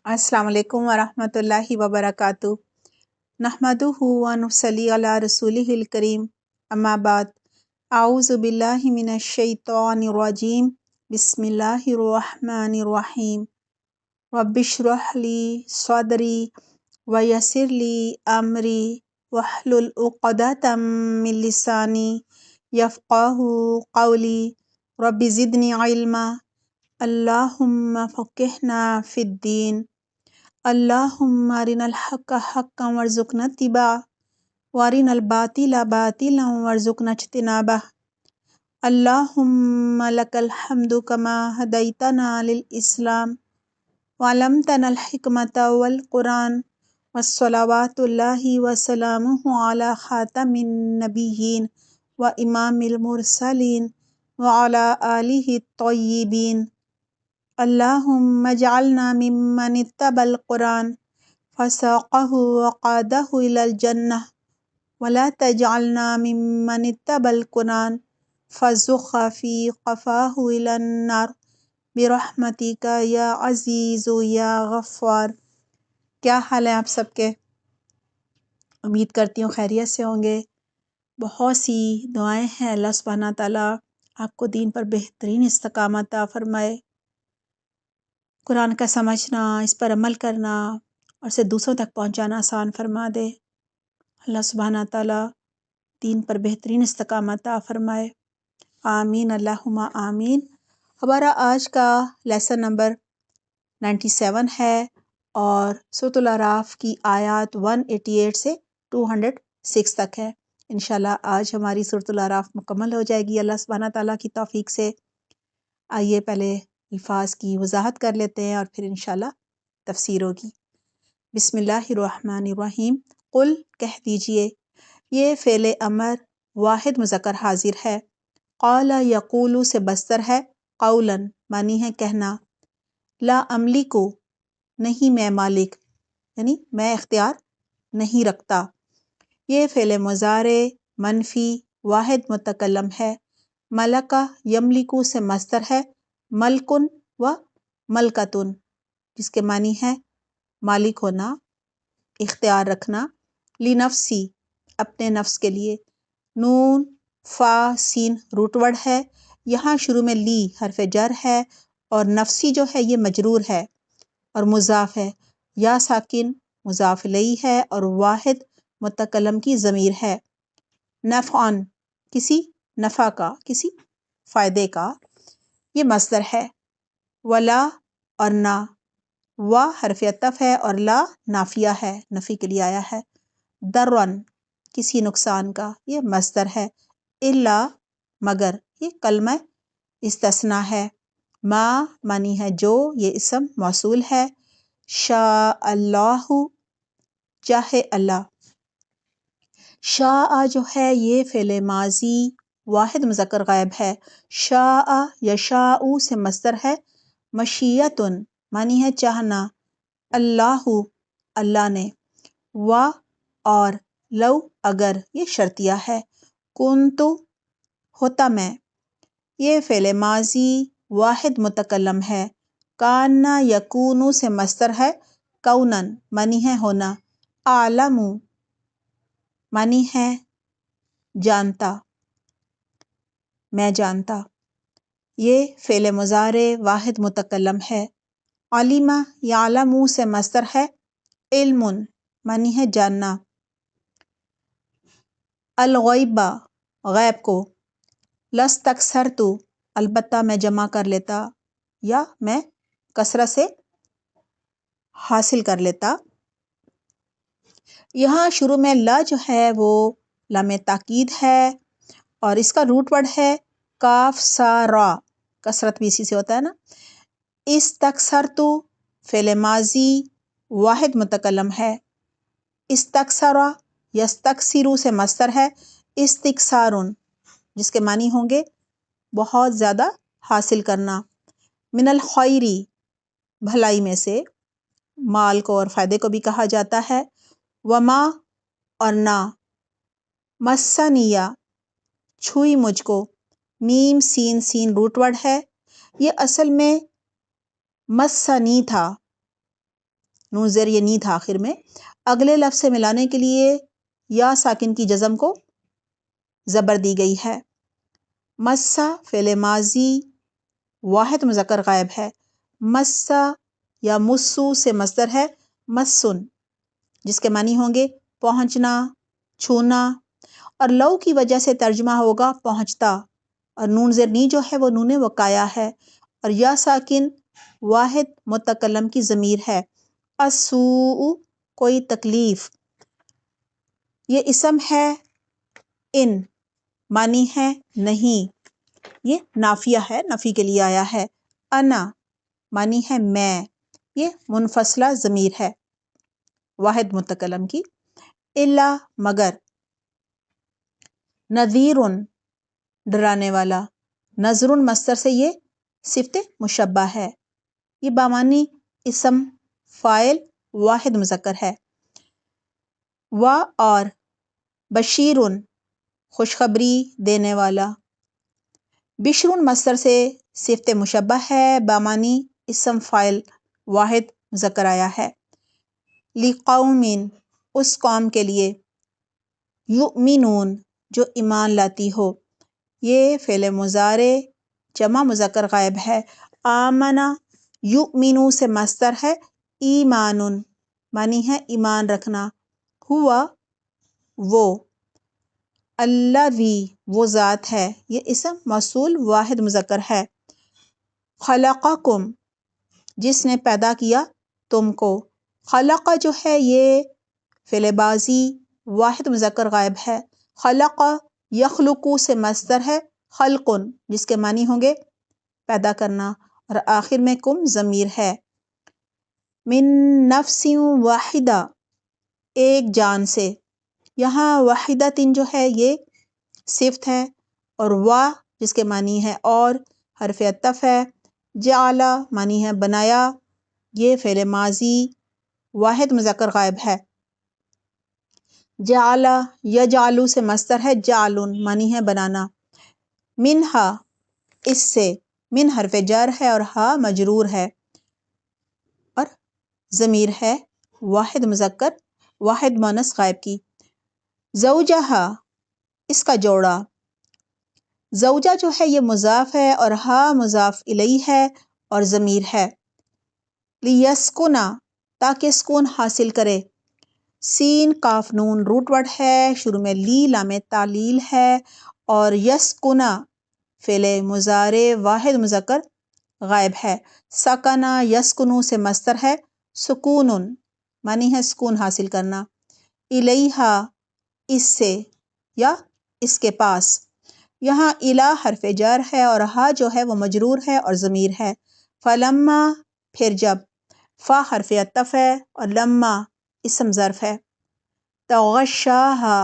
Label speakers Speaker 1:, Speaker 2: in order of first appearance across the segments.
Speaker 1: السلام علیکم ورحمۃ اللہ وبرکاتہ۔ نحمدہ و نصلی علی رسولہ الکریم، اما بعد، اعوذ باللہ من الشیطان الرجیم، بسم اللہ الرحمن الرحیم۔ رب اشرح لی صدری ویسر لی امری واحلل عقدۃ من لسانی یفقہوا قولی، رب زدنی علما، اللہم فقہنا فی الدین، اللہم ارنا الحق حقا وارزقنا اتباعہ وارنا الباطل باطلا وارزقنا اجتنابہ۔ اللہم لک الحمد کما ہدیتنا للاسلام وعلمتنا الحکمت والقرآن والصلوات اللہ وسلامہ علی خاتم النبیین وامام المرسلین وعلی آلہ الطیبین۔ اللہم اجعلنا ممن اتبع القرآن فساقہ وقادہ الی الجنہ ولا تجعلنا ممن اتبع القرآن فزخ فی قفاہ الی النار برحمتک یا عزیز یا غفار۔ کیا حال ہے آپ سب کے؟ امید کرتی ہوں خیریت سے ہوں گے۔ بہت سی دعائیں ہیں، اللہ سبحانہ تعالیٰ آپ کو دین پر بہترین استقامت عطا فرمائے، قرآن کا سمجھنا، اس پر عمل کرنا اور اسے دوسروں تک پہنچانا آسان فرما دے۔ اللہ سبحانہ تعالیٰ دین پر بہترین استقامت عطا فرمائے، آمین اللہم آمین۔ ہمارا آج کا لیسن نمبر 97 ہے اور سورۃ الاعراف کی آیات 188 سے 206 تک ہے۔ انشاءاللہ آج ہماری سورۃ الاعراف مکمل ہو جائے گی اللہ سبحانہ تعالیٰ کی توفیق سے۔ آئیے پہلے الفاظ کی وضاحت کر لیتے ہیں اور پھر انشاءاللہ تفسیر ہوگی۔ بسم اللہ الرحمن الرحیم۔ قل، کہہ دیجئے، یہ فعل امر واحد مذکر حاضر ہے۔ قال یقول سے بستر ہے، قولا معنی ہے کہنا، لا املک نہیں میں مالک، یعنی میں اختیار نہیں رکھتا۔ یہ فعل مضارع منفی واحد متکلم ہے۔ ملکہ یملکو سے مصدر ہے، ملکن و ملکتن، جس کے معنی ہے مالک ہونا، اختیار رکھنا، لنفسی اپنے نفس کے لیے۔ نون فا سین روٹ ورڈ ہے، یہاں شروع میں لی حرف جر ہے اور نفسی جو ہے یہ مجرور ہے اور مضاف ہے، یا ساکن مضاف الیہ ہے اور واحد متکلم کی ضمیر ہے۔ نفعن کسی نفع کا، کسی فائدے کا، یہ مصدر ہے۔ ولا اور نہ، وا حرف عطف ہے اور لا نافیہ ہے، نفی کے لیے آیا ہے۔ درن کسی نقصان کا، یہ مصدر ہے۔ الا مگر، یہ کلمہ استثناء ہے۔ ما معنی ہے جو، یہ اسم موصول ہے۔ شاء اللہ چاہے اللہ۔ شاء جو ہے یہ فعل ماضی واحد مذکر غائب ہے۔ شاء یشاء سے مصدر ہے، مشیتن معنی ہے چاہنا، اللہ اللہ نے، و اور لو اگر، یہ شرطیہ ہے۔ کنتو ہوتا میں، یہ فعل ماضی واحد متکلم ہے۔ کانا یکونو سے مصدر ہے، کونن معنی ہے ہونا۔ اعلم معنی ہے جانتا، میں جانتا، یہ فعل مضارع واحد متکلم ہے۔ علم یعلم سے مصدر ہے، علم معنی ہے جاننا۔ الغیب غیب کو، لاستکثرت البتہ میں جمع کر لیتا یا میں کثرت سے حاصل کر لیتا۔ یہاں شروع میں لا جو ہے وہ لام تاکید ہے اور اس کا روٹ ورڈ ہے کاف سا را، کثرت بھی اسی سے ہوتا ہے نا۔ استکثرت فعل ماضی واحد متکلم ہے۔ استکثر یستکثر سے مصدر ہے، استکثار جس کے معنی ہوں گے بہت زیادہ حاصل کرنا۔ من الخیری بھلائی میں سے، مال کو اور فائدے کو بھی کہا جاتا ہے۔ وما اور نہ، مسنیہ چھوئی مجھ کو، میم سین سین روٹ ورڈ ہے، یہ اصل میں مسنی تھا نون زیر یہ نی تھا آخر میں، اگلے لفظ سے ملانے کے لیے یا ساکن کی جزم کو زبر دی گئی ہے۔ مسا فعل ماضی واحد مذکر غائب ہے۔ مسا یا مسو سے مصدر ہے مسن، جس کے معنی ہوں گے پہنچنا، چھونا، اور لو کی وجہ سے ترجمہ ہوگا پہنچتا، اور نون زیر نی جو ہے وہ نون وقایا ہے، اور یا ساکن واحد متکلم کی ضمیر ہے۔ السوء کوئی تکلیف، یہ اسم ہے ان، معنی ہے نہیں، یہ نافیہ ہے، نفی کے لیے آیا ہے۔ انا معنی ہے میں، یہ منفصلہ ضمیر ہے واحد متکلم کی۔ الا مگر، نذیر ڈرانے والا، نذر مصدر سے یہ صفت مشبہ ہے، یہ بامانی اسم فاعل واحد مذکر ہے۔ و اور بشیر خوشخبری دینے والا، بشر مصدر سے صفت مشبہ ہے، بامانی اسم فاعل واحد مذکر آیا ہے۔ لقوم اس قوم کے لیے، یؤمنون جو ایمان لاتی ہو، یہ فعل مضارع جمع مذکر غائب ہے۔ آمنا یؤمنو سے مصدر ہے ایمان، معنی ہے ایمان رکھنا۔ ہوا وہ، الذی وہ ذات ہے، یہ اسم موصول واحد مذکر ہے۔ خلقکم جس نے پیدا کیا تم کو، خلق جو ہے یہ فعل بازی واحد مذکر غائب ہے۔ خلق یخلق سے مصدر ہے خلق، جس کے معنی ہوں گے پیدا کرنا، اور آخر میں کم ضمیر ہے۔ من نفس واحدہ ایک جان سے، یہاں واحدۃ جو ہے یہ صفت ہے، اور وا جس کے معنی ہے اور حرف عطف ہے۔ جعل معنی ہے بنایا، یہ فعل ماضی واحد مذکر غائب ہے۔ جعل یجعل سے مصدر ہے جعل، معنی ہے بنانا۔ منہا اس سے، من حرف جر ہے اور ہا مجرور ہے، اور ضمیر ہے واحد مذکر واحد مؤنث غائب کی۔ زوجہا اس کا جوڑا، زوجہ جو ہے یہ مضاف ہے اور ہا مضاف الیہ ہے اور ضمیر ہے۔ لیسکنا تاکہ سکون حاصل کرے، سین کاف نون روٹ ورڈ ہے، شروع میں لی لام تعلیل ہے، اور یسکنا فعل مضارع واحد مذکر غائب ہے۔ سکنا یسکنو سے مصدر ہے سکون، معنی ہے سکون حاصل کرنا۔ الیہا اس سے یا اس کے پاس، یہاں الا حرف جر ہے اور ہا جو ہے وہ مجرور ہے اور ضمیر ہے۔ فلما پھر جب، فا حرف عطف ہے اور لما اسم ظرف ہے۔ تغشاہا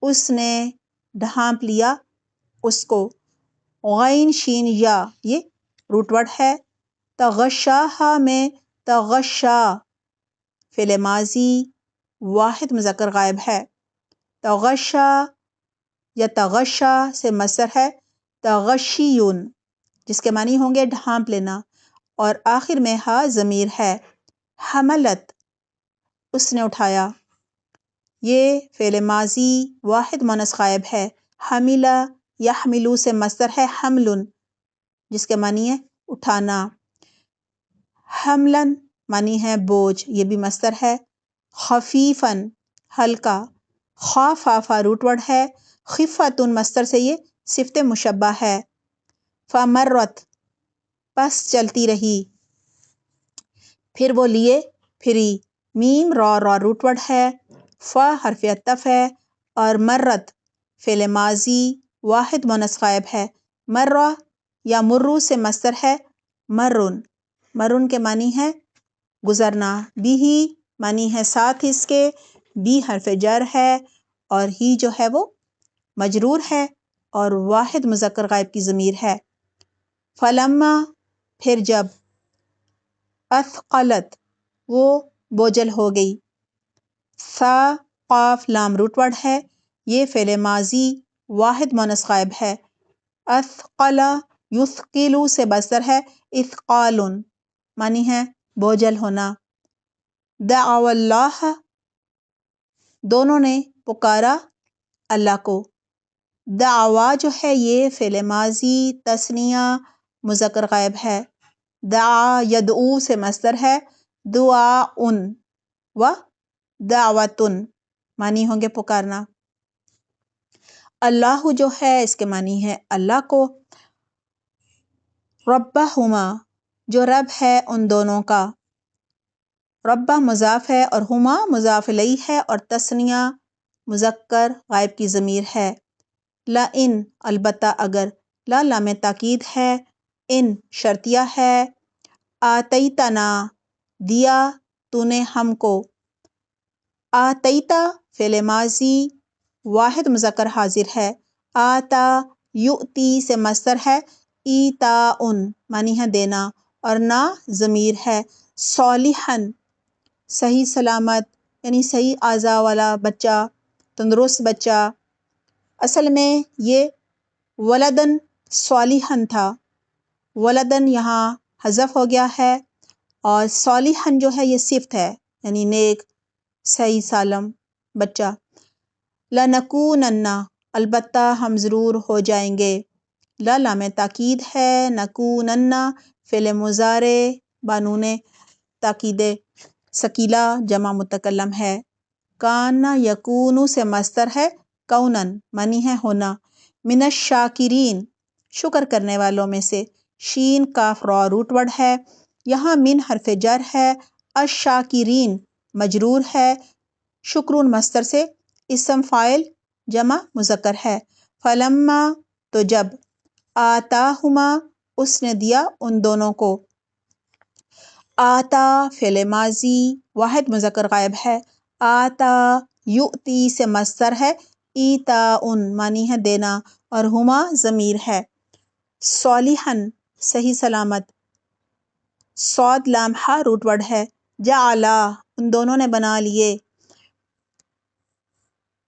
Speaker 1: اس نے ڈھانپ لیا اس کو، غین شین یا یہ روٹ ورڈ ہے۔ تغشاہا میں تغشا فعل ماضی واحد مذکر غائب ہے۔ تغشا یا تغشا سے مصدر ہے تغشیون، جس کے معنی ہوں گے ڈھانپ لینا، اور آخر میں ہا ضمیر ہے۔ حملت اس نے اٹھایا، یہ فعل ماضی واحد مؤنث غائب ہے۔ حملہ یحملو سے مصدر ہے حمل، جس کے معنی ہے اٹھانا۔ حملن معنی ہے بوجھ، یہ بھی مصدر ہے۔ خفیفن ہلکا، خافافا روٹ ورڈ ہے، خفتن مصدر سے یہ صفت مشبہ ہے۔ فمرت پس چلتی رہی، پھر وہ لیے پھری، میم را روٹ ورڈ ہے، فا حرف عطف ہے، اور مرت فعل ماضی واحد مؤنث غائب ہے۔ مرہ یا مرو سے مصدر ہے مرن، مرن کے معنی ہے گزرنا۔ بھی معنی ہے ساتھ اس کے، بی حرف جر ہے اور ہی جو ہے وہ مجرور ہے اور واحد مذکر غائب کی ضمیر ہے۔ فلما پھر جب، اثقلت وہ بوجھل ہو گئی، سا قاف لام روٹ ورڈ ہے، یہ فعل ماضی واحد مؤنث غائب ہے۔ اثقل یثقل سے مصدر ہے اثقال، معنی ہے بوجھل ہونا۔ دعوا اللہ، دونوں نے پکارا اللہ کو۔ دعوا جو ہے یہ فعل ماضی تثنیہ مذکر غائب ہے۔ دعا یدعو سے مصدر ہے، دعاء و دعوتن معنی ہوں گے پکارنا۔ اللہ جو ہے اس کے معنی ہے اللہ کو۔ ربہما جو رب ہے ان دونوں کا، ربہ مضاف ہے اور ہما مضاف الیہ ہے اور تثنیہ مذکر غائب کی ضمیر ہے۔ لئن البتہ اگر، لا لام تاکید ہے، ان شرطیہ ہے، آتیتنا دیا تو نے ہم کو۔ آتیتا فعل ماضی واحد مذکر حاضر ہے۔ آتا یؤتی سے مصدر ہے، ایتاء معنی ہے دینا اور نا ضمیر ہے۔ صالحاً صحیح سلامت یعنی صحیح اعضاء والا بچہ، تندرست بچہ۔ اصل میں یہ ولدن صالحاً تھا، ولدن یہاں حذف ہو گیا ہے اور صالحاً جو ہے یہ صفت ہے یعنی نیک صحیح سالم بچہ۔ لنکونن البتہ ہم ضرور ہو جائیں گے، لا لام تاکید ہے، نکونن فعل مضارع بانون تاکید ثقیلہ جمع متکلم ہے۔ کان یکون سے مصدر ہے، کونن معنی ہے ہونا۔ من الشاکرین شکر کرنے والوں میں سے، شین کاف را روٹ ورڈ ہے، یہاں من حرف جر ہے، الشاکرین مجرور ہے، شکرون مصدر سے اسم فاعل جمع مذکر ہے۔ فلما تو جب، آتاہما اس نے دیا ان دونوں کو۔ آتا فعل ماضی واحد مذکر غائب ہے۔ آتا یؤتی سے مصدر ہے، ایتاء معنی ہے دینا اور ہما ضمیر ہے۔ صالحاً صحیح سلامت، صاد لام ہا روٹ ورڈ ہے۔ جعلا ان دونوں نے بنا لیے،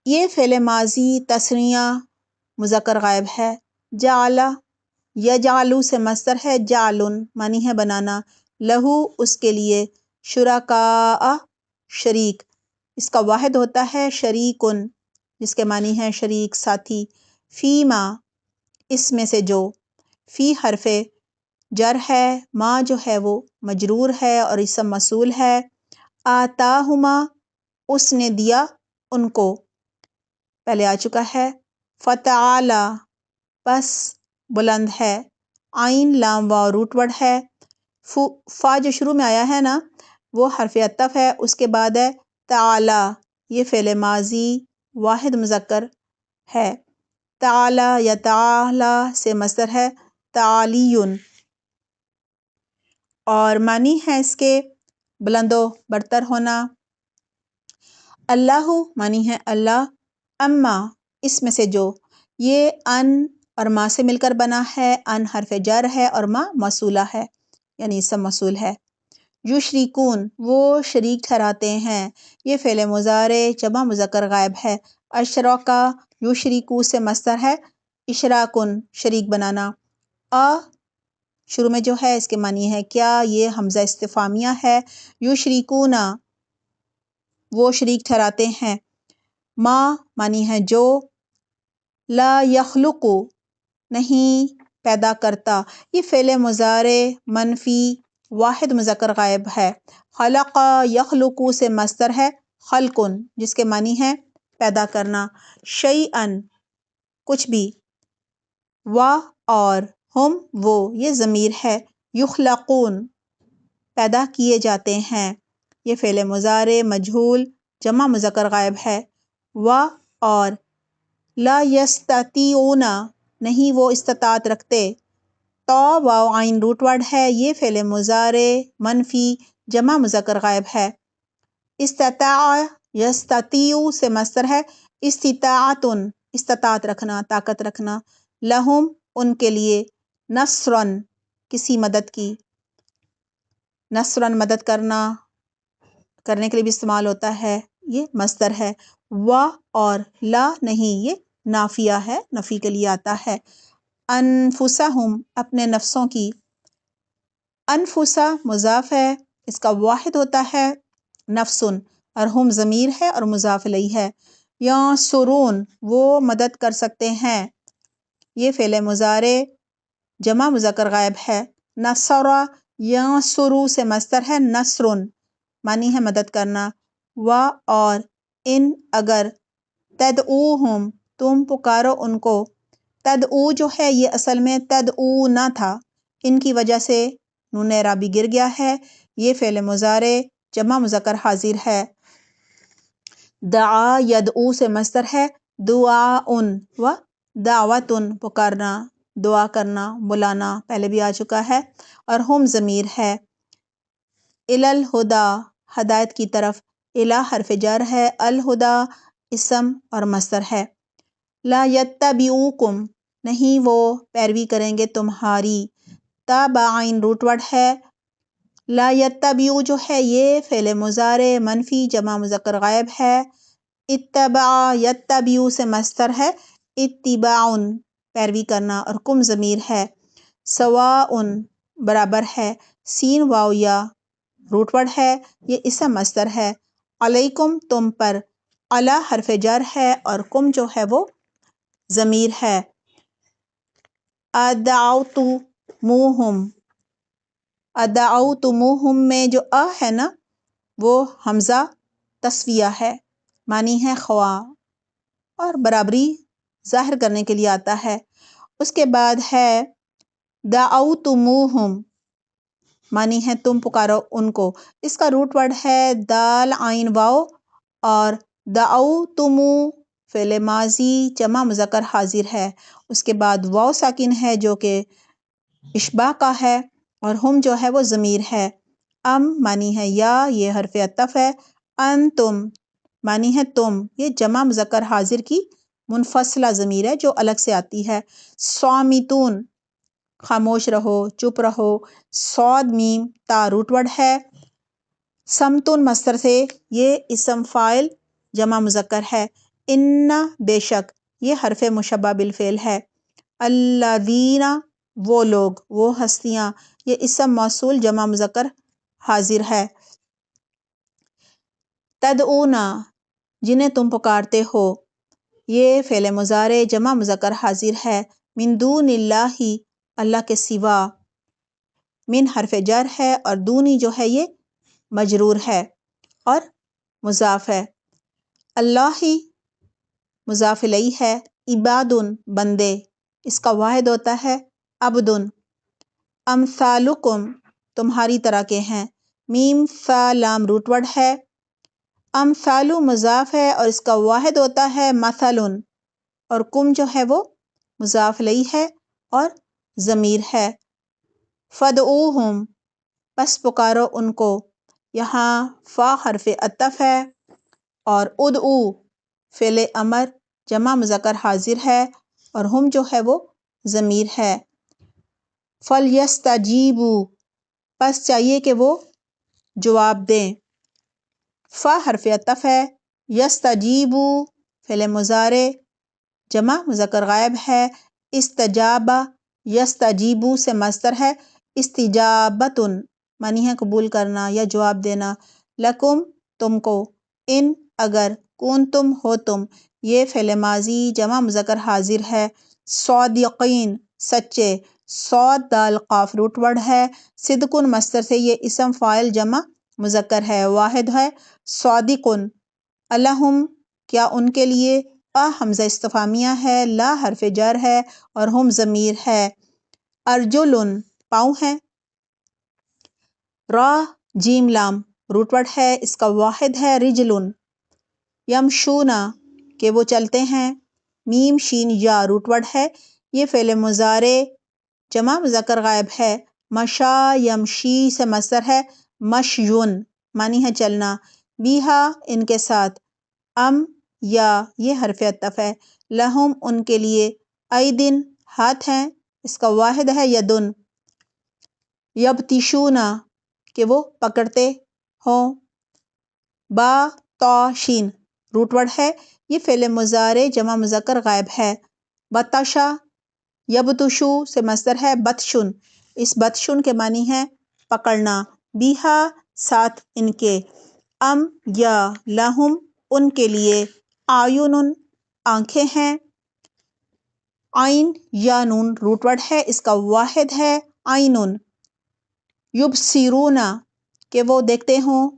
Speaker 1: یہ فعل ماضی تثنیہ مذکر غائب ہے۔ جعلا یجعلو سے مصدر ہے، جعل معنی ہے بنانا، لہو اس کے لیے، شرکاء شریک، اس کا واحد ہوتا ہے شریکن جس کے معنی ہے شریک ساتھی۔ فیما اس میں سے جو، فی حرف جر ہے، ما جو ہے وہ مجرور ہے اور اسم موصول ہے۔ آتاہما اس نے دیا ان کو، پہلے آ چکا ہے۔ فتعالی پس بلند ہے، عین لام واو روٹ ورڈ ہے۔ فا جو شروع میں آیا ہے نا وہ حرف عطف ہے، اس کے بعد ہے تعالی، یہ فعل ماضی واحد مذکر ہے۔ تعالی یا تعالی سے مصدر ہے تعالی، اور معنی ہے اس کے بلند و برتر ہونا۔ اللہ معنی ہے اللہ، اما اس میں سے جو، یہ ان اور ما سے مل کر بنا ہے، ان حرف جر ہے اور ما موصولہ ہے یعنی اسم موصول ہے۔ یشرکون وہ شریک ٹھہراتے ہیں، یہ فعل مضارع جمع مذکر غائب ہے۔ اشرکا یشرکو سے مصدر ہے، اشراکن شریک بنانا۔ شروع میں جو ہے اس کے معنی ہے کیا، یہ حمزہ استفہامیہ ہے۔ یشرکون وہ شریک ٹھہراتے ہیں۔ ما معنی ہے جو، لا یخلق نہیں پیدا کرتا، یہ فعل مضارع منفی واحد مذکر غائب ہے۔ خلق یخلق سے مصدر ہے خلقن جس کے معنی ہے پیدا کرنا۔ شیئن کچھ بھی، و اور ہم وہ یہ ضمیر ہے، یخلقون پیدا کیے جاتے ہیں، یہ فعل مضارع مجہول جمع مذکر غائب ہے۔ و اور لا یستطیعون نہیں وہ استطاعت رکھتے، تو واو عین روٹ ورڈ ہے، یہ فعل مضارع منفی جمع مذکر غائب ہے۔ استطاع یستطیع سے مصدر ہے استطاعت استطاعت رکھنا طاقت رکھنا۔ لہم ان کے لیے، نصرن کسی مدد کی، نصرن مدد کرنا، کرنے کے لیے بھی استعمال ہوتا ہے، یہ مصدر ہے۔ و اور لا نہیں یہ نافیہ ہے، نفی کے لیے آتا ہے۔ انفسہم اپنے نفسوں کی، انفسا مضاف ہے، اس کا واحد ہوتا ہے نفسن، اور ہم ضمیر ہے اور مضاف الیہ ہے۔ ینصرون وہ مدد کر سکتے ہیں، یہ فعل مضارع جمع مذکر غائب ہے۔ نصر ینصرو سے مصدر ہے نصرن، معنی ہے مدد کرنا۔ و اور ان اگر تدعوہم تم پکارو ان کو، تدعو جو ہے یہ اصل میں تدعونا تھا، ان کی وجہ سے نون اعرابی گر گیا ہے، یہ فعل مضارع جمع مذکر حاضر ہے۔ دعا یدعو سے مصدر ہے دعاءن و دعوتن پکارنا، دعا کرنا، بلانا، پہلے بھی آ چکا ہے۔ اور ہم ضمیر ہے۔ الی الہدا ہدایت کی طرف، الی حرف جر ہے، الہدا اسم اور مصدر ہے۔ لا یتبعوکم نہیں وہ پیروی کریں گے تمہاری، تابعین روٹ ورڈ ہے۔ لا یتبعو جو ہے یہ فعل مضارع منفی جمع مذکر غائب ہے۔ اتبع یتبعو سے مصدر ہے اتباعن پیروی کرنا، اور کم ضمیر ہے۔ سواء برابر ہے، سین واو یا روٹ ورڈ ہے، یہ اسم مصدر ہے۔ علیکم تم پر، علی حرف جر ہے اور کم جو ہے وہ ضمیر ہے۔ ادعوتموہم، ادعوتموہم میں جو ہے نا وہ حمزہ تسویہ ہے، معنی ہے خواہ اور برابری ظاہر کرنے کے لیے آتا ہے۔ اس کے بعد ہے دعوتموہم، معنی ہے تم پکارو ان کو، اس کا روٹ ورڈ ہے دال عین واو، اور دعوتمو فعل ماضی جمع مذکر حاضر ہے، اس کے بعد واو ساکن ہے جو کہ اشباہ کا ہے، اور ہم جو ہے وہ ضمیر ہے۔ معنی ہے یا، یہ حرف عطف ہے۔ انتم معنی ہے تم، یہ جمع مذکر حاضر کی منفصلہ ضمیر ہے جو الگ سے آتی ہے۔ صامتون خاموش رہو، چپ رہو۔ صاد میم تا روٹ ورڈ ہے۔ سمتون مصدر سے، یہ اسم فاعل جمع مذکر ہے۔ ان بے شک، یہ حرف مشبہ بالفعل ہے۔ الذین وہ لوگ، وہ ہستیاں، یہ اسم موصول جمع مذکر حاضر ہے۔ تدعونا جنہیں تم پکارتے ہو، یہ فعل مضارع جمع مذکر حاضر ہے۔ من دون اللہ اللہ کے سوا، من حرف جر ہے اور دونی جو ہے یہ مجرور ہے اور مضاف ہے۔ اللہ مضاف الیہ ہے۔ عبادن بندے، اس کا واحد ہوتا ہے عبدن۔ امثالکم تمہاری طرح کے ہیں، میم ثا لام روٹ ورڈ ہے۔ امثالو مضاف ہے اور اس کا واحد ہوتا ہے مثلن، اور کم جو ہے وہ مضاف الیہ ہے اور ضمیر ہے۔ فدعوہم پس پکارو ان کو، یہاں فا حرف عطف ہے اور ادعو فعل امر جمع مذکر حاضر ہے، اور ہم جو ہے وہ ضمیر ہے۔ فلیستجیبوا پس چاہیے کہ وہ جواب دیں۔ فا حرف عطف ہے، یستجیبو فعل مضارع جمع مذکر غائب ہے۔ استجابہ یستجیبو سے مصدر ہے استجابتن، معنی ہے قبول کرنا یا جواب دینا۔ لکم تم کو، ان اگر، کنتم ہو تم، یہ فعل ماضی جمع مذکر حاضر ہے۔ صادقین سچے، صاد دال قاف روٹ ورڈ ہے۔ صدقن مصدر سے، یہ اسم فاعل جمع مذکر ہے، واحد ہے۔ صادقن الہم کیا ان کے لیے، حمزہ استفہامیہ ہے، لا حرف جر ہے اور ہم ضمیر ہے۔ ارجلن پاؤں ہیں۔ را جیم لام روٹ ورڈ ہے، اس کا واحد ہے رجلن۔ یمشون کہ وہ چلتے ہیں، میم شین یا روٹ ورڈ ہے، یہ فعل مضارع جمع مذکر غائب ہے۔ مشا یمشی سے مصدر ہے مشیون، معنی ہے چلنا۔ بیہا ان کے ساتھ، یا یہ حرف عطف ہے۔ لہم ان کے لیے، ایدن ہاتھ ہیں، اس کا واحد ہے یدن۔ یبطشون کہ وہ پکڑتے ہوں۔ با تا شین روٹ ورڈ ہے، یہ فعل مضارع جمع مذکر غائب ہے۔ بطشا یبطشو سے مصدر ہے بطشن، اس بطشن کے معنی ہے پکڑنا۔ بیہا ساتھ ان کے، ام یا لہم ان کے لیے آیون آنکھیں ہیں، عین یا نون روٹ ورڈ ہے، اس کا واحد ہے عینن، یبصرون کہ وہ دیکھتے ہوں،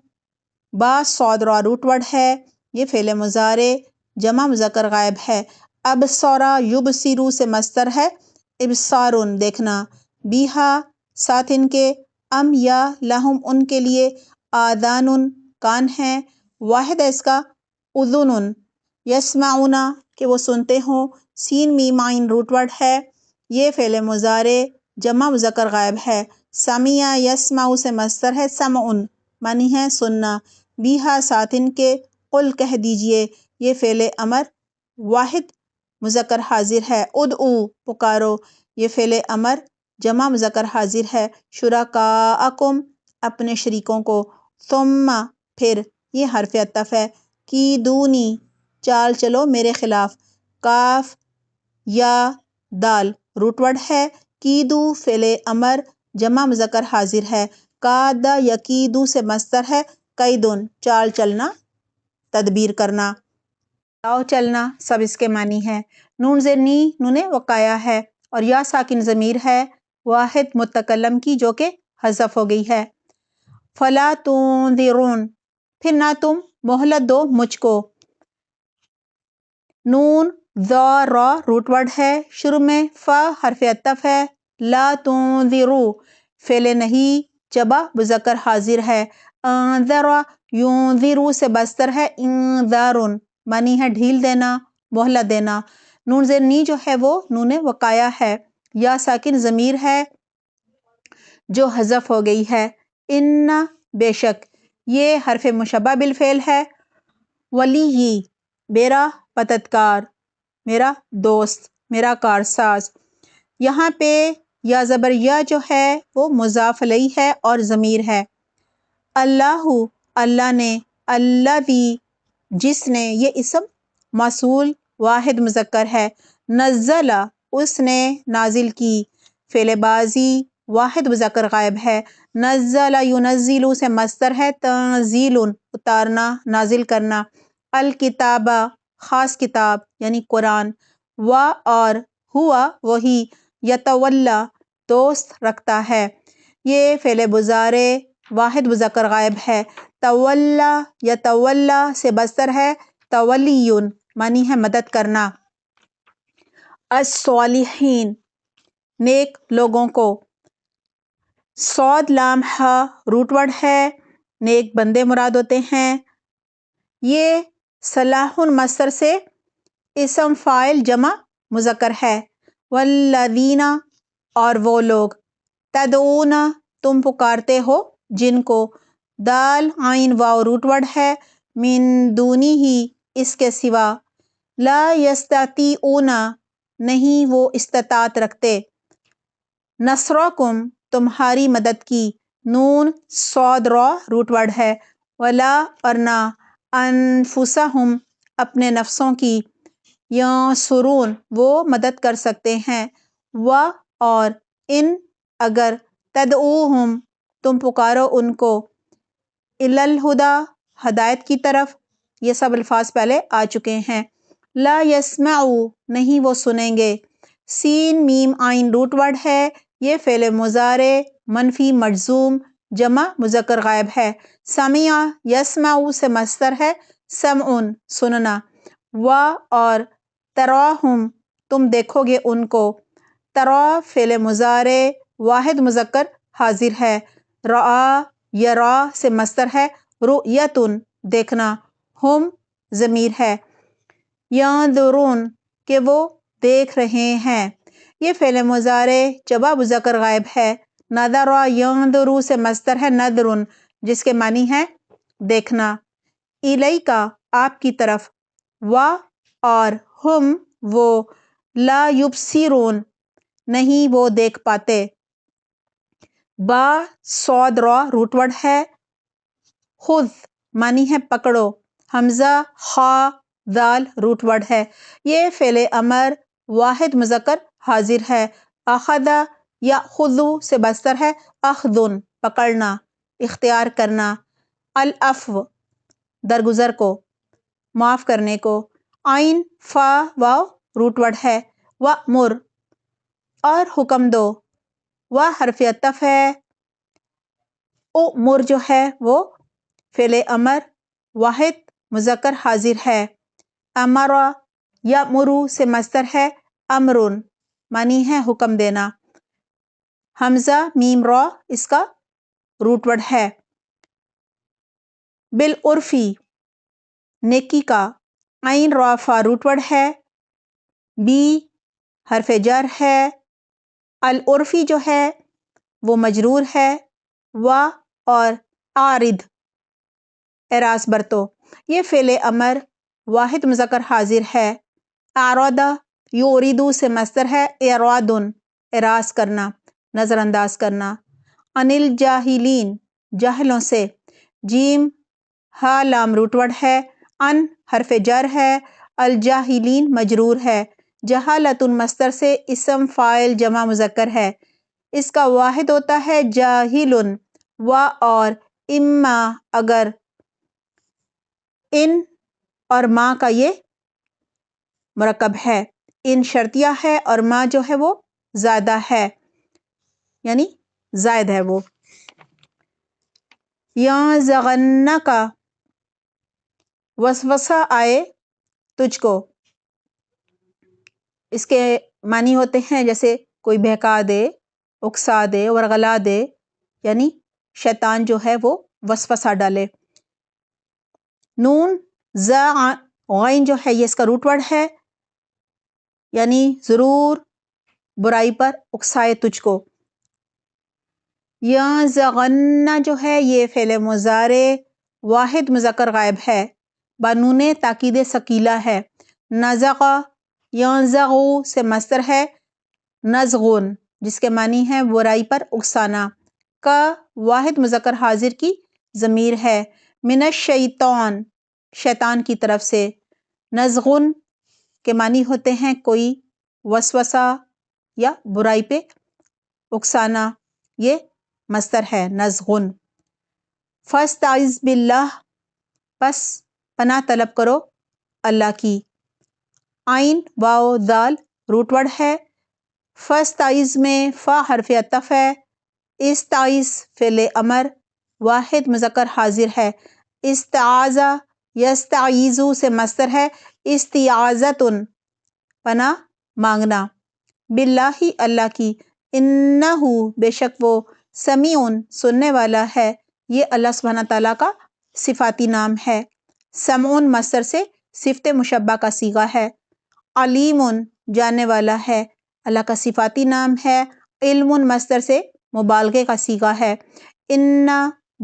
Speaker 1: با صاد را روٹ ورڈ ہے، یہ فعل مضارع جمع مذکر غائب ہے، ابصرا یبصرو سے مصدر ہے، ابصارن دیکھنا، بیہا ساتھ ان کے، ام یا لہم ان کے لیے، آذان کان ہیں، واحد ہے اس کا اذن، یسمعون کہ وہ سنتے ہوں، سین میم عین روٹ ورڈ ہے، یہ فعل مضارع جمع مذکر غائب ہے، سمیع یسمع سے مصدر ہے، سمعن معنی ہے سننا، بیہا ساتھ ان کے، قل کہہ دیجئے، یہ فعل امر واحد مذکر حاضر ہے، ادعو پکارو، یہ فعل امر جمع مذکر حاضر ہے، شرکاءکم اپنے شریکوں کو، ثم پھر، یہ حرف عطف ہے، کی دونی چال چلو میرے خلاف، کاف یا دال روٹ ورڈ ہے، کیدو فعل امر جمع مذکر حاضر ہے، کاد یکیدو سے مصدر ہے، قیدن چال چلنا، تدبیر کرنا، چاؤ چلنا، سب اس کے معنی ہے، نون زیر نی نون وقایا ہے، اور یا ساکن ضمیر ہے واحد متکلم کی جو کہ حذف ہو گئی ہے، فلا تنذرون پھر نہ تم مہلت دو مجھ کو، نون ذا را روٹ ورڈ ہے، شروع میں فا حرف عطف ہے، لا تنذرو فعل نہیں جبا مذکر حاضر ہے، انذر ینذرو سے مصدر ہے، انذارن معنی ہے ڈھیل دینا، مہلت دینا، نون زیر نی جو ہے وہ نون وقایا ہے، یا ساکن ضمیر ہے جو حذف ہو گئی ہے، ان بے شک، یہ حرف مشبہ بالفعل ہے، ولی میرا مددگار، میرا دوست، میرا کارساز، یہاں پہ یا زبر یا جو ہے وہ مضاف الیہ ہے اور ضمیر ہے، اللہ اللہ نے، الذی جس نے، یہ اسم موصول واحد مذکر ہے، نزل اس نے نازل کی، فعل بازی واحد مذکر غائب ہے، نزل ینزل سے مصدر ہے، تنزیل اتارنا، نازل کرنا، الکتابہ خاص کتاب یعنی قرآن، و اور ہوا وہی، یتولا دوست رکھتا ہے، یہ فعل مضارع واحد مذکر غائب ہے، تولا یتولا سے مصدر ہے، تولیٌ معنی ہے مدد کرنا، الصالحین نیک لوگوں کو، صاد لام ہا روٹ ورڈ ہے، نیک بندے مراد ہوتے ہیں، یہ صلاح مصدر سے اسم فاعل جمع مذکر ہے، والذین اور وہ لوگ، تدعون تم پکارتے ہو جن کو، دال عین واو روٹ ورڈ ہے، من دونی ہی اس کے سوا، لا یستطیعون نہیں وہ استطاعت رکھتے، نصرکم تمہاری مدد کی، نون صاد را روٹ ورڈ ہے، ولا اور نہ، انفسہم اپنے نفسوں کی، ینصرون وہ مدد کر سکتے ہیں، و اور ان اگر، تدعوہم تم پکارو ان کو، الی الہدی ہدایت کی طرف، یہ سب الفاظ پہلے آ چکے ہیں، لا یسمعوا نہیں وہ سنیں گے، سین میم عین روٹ ورڈ ہے، یہ فعل مضارع منفی مجزوم جمع مذکر غائب ہے، سمع یسمع سے مصدر ہے، سمعن سننا، و اور تراہم تم دیکھو گے ان کو، ترا فعل مضارع واحد مذکر حاضر ہے، رعا یرا سے مصدر ہے، رؤیتن دیکھنا، ہم ضمیر ہے، ینظرون کہ وہ دیکھ رہے ہیں، یہ فعل مضارع جمع مذکر غائب ہے، نظر ینظر سے مصدر ہے، نظرن جس کے معنی ہے دیکھنا، الیک آپ کی طرف، و اور ہم وہ، لا یبصرون نہیں وہ دیکھ پاتے، با صاد را روٹ ورڈ ہے، خذ معنی ہے پکڑو، حمزہ خا دال روٹ ورڈ ہے، یہ فعل امر واحد مذکر حاضر ہے، اخذ یاخذ سے مصدر ہے، اخذن پکڑنا، اختیار کرنا، العفو درگزر کو، معاف کرنے کو. عین فا واو روٹ ورڈ ہے. وَأْمُرْ اور حکم دو. و حرف عطف ہے. اُمُر جو ہے وہ فعل امر واحد مذکر حاضر ہے. امر یأمر سے مصدر ہے. امرن معنی ہے حکم دینا. حمزہ میم را اس کا روٹ ورڈ ہے. بالعرفی نیکی کا. عین را فا روٹ ورڈ ہے. بی حرف جر ہے. العرفی جو ہے وہ مجرور ہے. و اور عارض اعراض برتو یہ فعل امر واحد مذکر حاضر ہے. اعرض یعرض سے مصدر ہے. اعراض اعراض کرنا، نظر انداز کرنا. عن الجاہلین جاہلوں سے. جیم ہا لام روٹ ورڈ ہے. ان حرف جر ہے. الجاہلین مجرور ہے. جہالت مصدر سے اسم فاعل جمع مذکر ہے. اس کا واحد ہوتا ہے جاہل. و اور اما اگر. ان اور ما کا یہ مرکب ہے. ان شرطیہ ہے اور ما جو ہے وہ زائدہ ہے، یعنی زائد ہے وہ. یعظغن کا وسوسہ آئے تجھ کو. اس کے معنی ہوتے ہیں جیسے کوئی بہکا دے، اکسا دے، ورغلا دے، یعنی شیطان جو ہے وہ وسوسہ ڈالے. نون ز غین جو ہے یہ اس کا روٹ ورڈ ہے، یعنی ضرور برائی پر اکسائے تجھ کو. یعظغن جو ہے یہ فعل مضارع واحد مذکر غائب ہے. بنون تاکید ثقیلہ ہے. نزغ ینزغ سے مصدر ہے. نزغن جس کے معنی ہے برائی پر اکسانا. کا واحد مذکر حاضر کی ضمیر ہے. من الشیطان شیطان کی طرف سے. نزغن کے معنی ہوتے ہیں کوئی وسوسہ یا برائی پہ اکسانا، یہ مصدر ہے نزغن. فاستعذ باللہ پس پناہ طلب کرو اللہ کی. عین واو دال روٹ ورڈ ہے. فاستعذ میں فا حرف عطف ہے. استعذ فعل امر واحد مذکر حاضر ہے. استعاذ یستعیذ سے مصدر ہے. استعاذۃ پناہ مانگنا. باللہ اللہ کی. انہ بے شک وہ سمیع سننے والا ہے. یہ اللہ سبحانہ تعالیٰ کا صفاتی نام ہے. سمع مصدر سے صفت مشبہ کا صیغہ ہے. علیم جاننے والا ہے اللہ کا صفاتی نام ہے. علم مصدر سے مبالغے کا صیغہ ہے. ان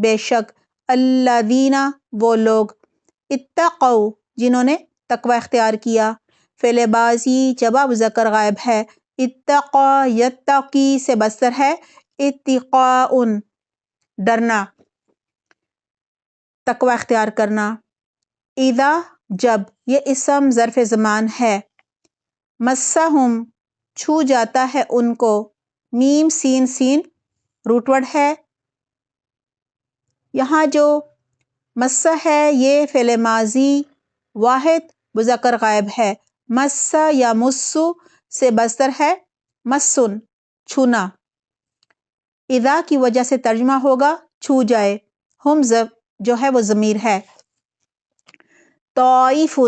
Speaker 1: بے شک الذین وہ لوگ اتقوا جنہوں نے تقوی اختیار کیا. فعل بازی جواب مذکر غائب ہے. اتقا یتقی سے مصدر ہے. اتقاء ڈرنا، تقوی اختیار کرنا. اذا جب یہ اسم ظرف زمان ہے. مسہم چھو جاتا ہے ان کو. میم سین سین روٹ ورڈ ہے. یہاں جو مسہ ہے یہ فعل ماضی واحد مذکر غائب ہے. مسہ یا مسو سے مصدر ہے مسن چھونا. اذا کی وجہ سے ترجمہ ہوگا چھو جائے. ہم جو ہے وہ ضمیر ہے. طائف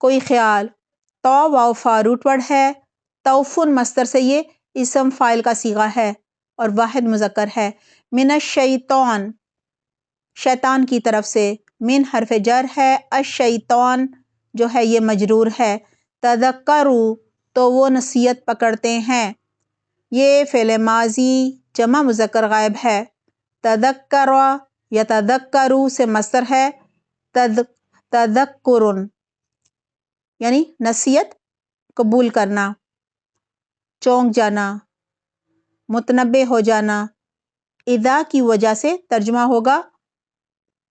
Speaker 1: کوئی خیال. تو واو فا روٹ ورڈ ہے. توفن مصدر سے یہ اسم فاعل کا صیغہ ہے اور واحد مذکر ہے. من الشیطان شیطان کی طرف سے. من حرف جر ہے. الشیطان جو ہے یہ مجرور ہے. تذکروا تو وہ نصیحت پکڑتے ہیں. یہ فعل ماضی جمع مذکر غائب ہے. تذکر یتذکروا سے مصدر ہے. تذکر یعنی نصیحت قبول کرنا، چونک جانا، متنبہ ہو جانا. اذا کی وجہ سے ترجمہ ہوگا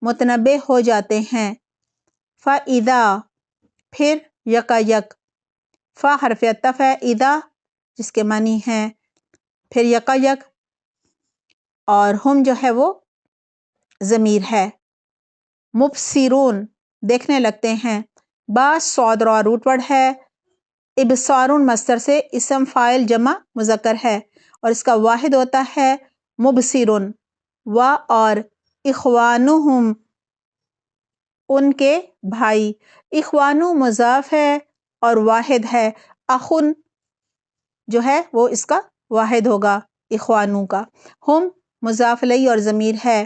Speaker 1: متنبہ ہو جاتے ہیں. فَإِذَا پھر یکایک. فا حرف عطف ہے. اذا جس کے معنی ہے پھر یکایک اور ہم جو ہے وہ ضمیر ہے. مبصرون دیکھنے لگتے ہیں، با صاد را روٹ ورڈ ہے، ابصارون مصدر سے اسم فاعل جمع مذکر ہے اور اس کا واحد ہوتا ہے مبصرون، و اور اخوانہم ان کے بھائی، اخوانو مضاف ہے اور واحد ہے، اخن جو ہے وہ اس کا واحد ہوگا اخوانو کا، ہم مضاف الیہ اور ضمیر ہے،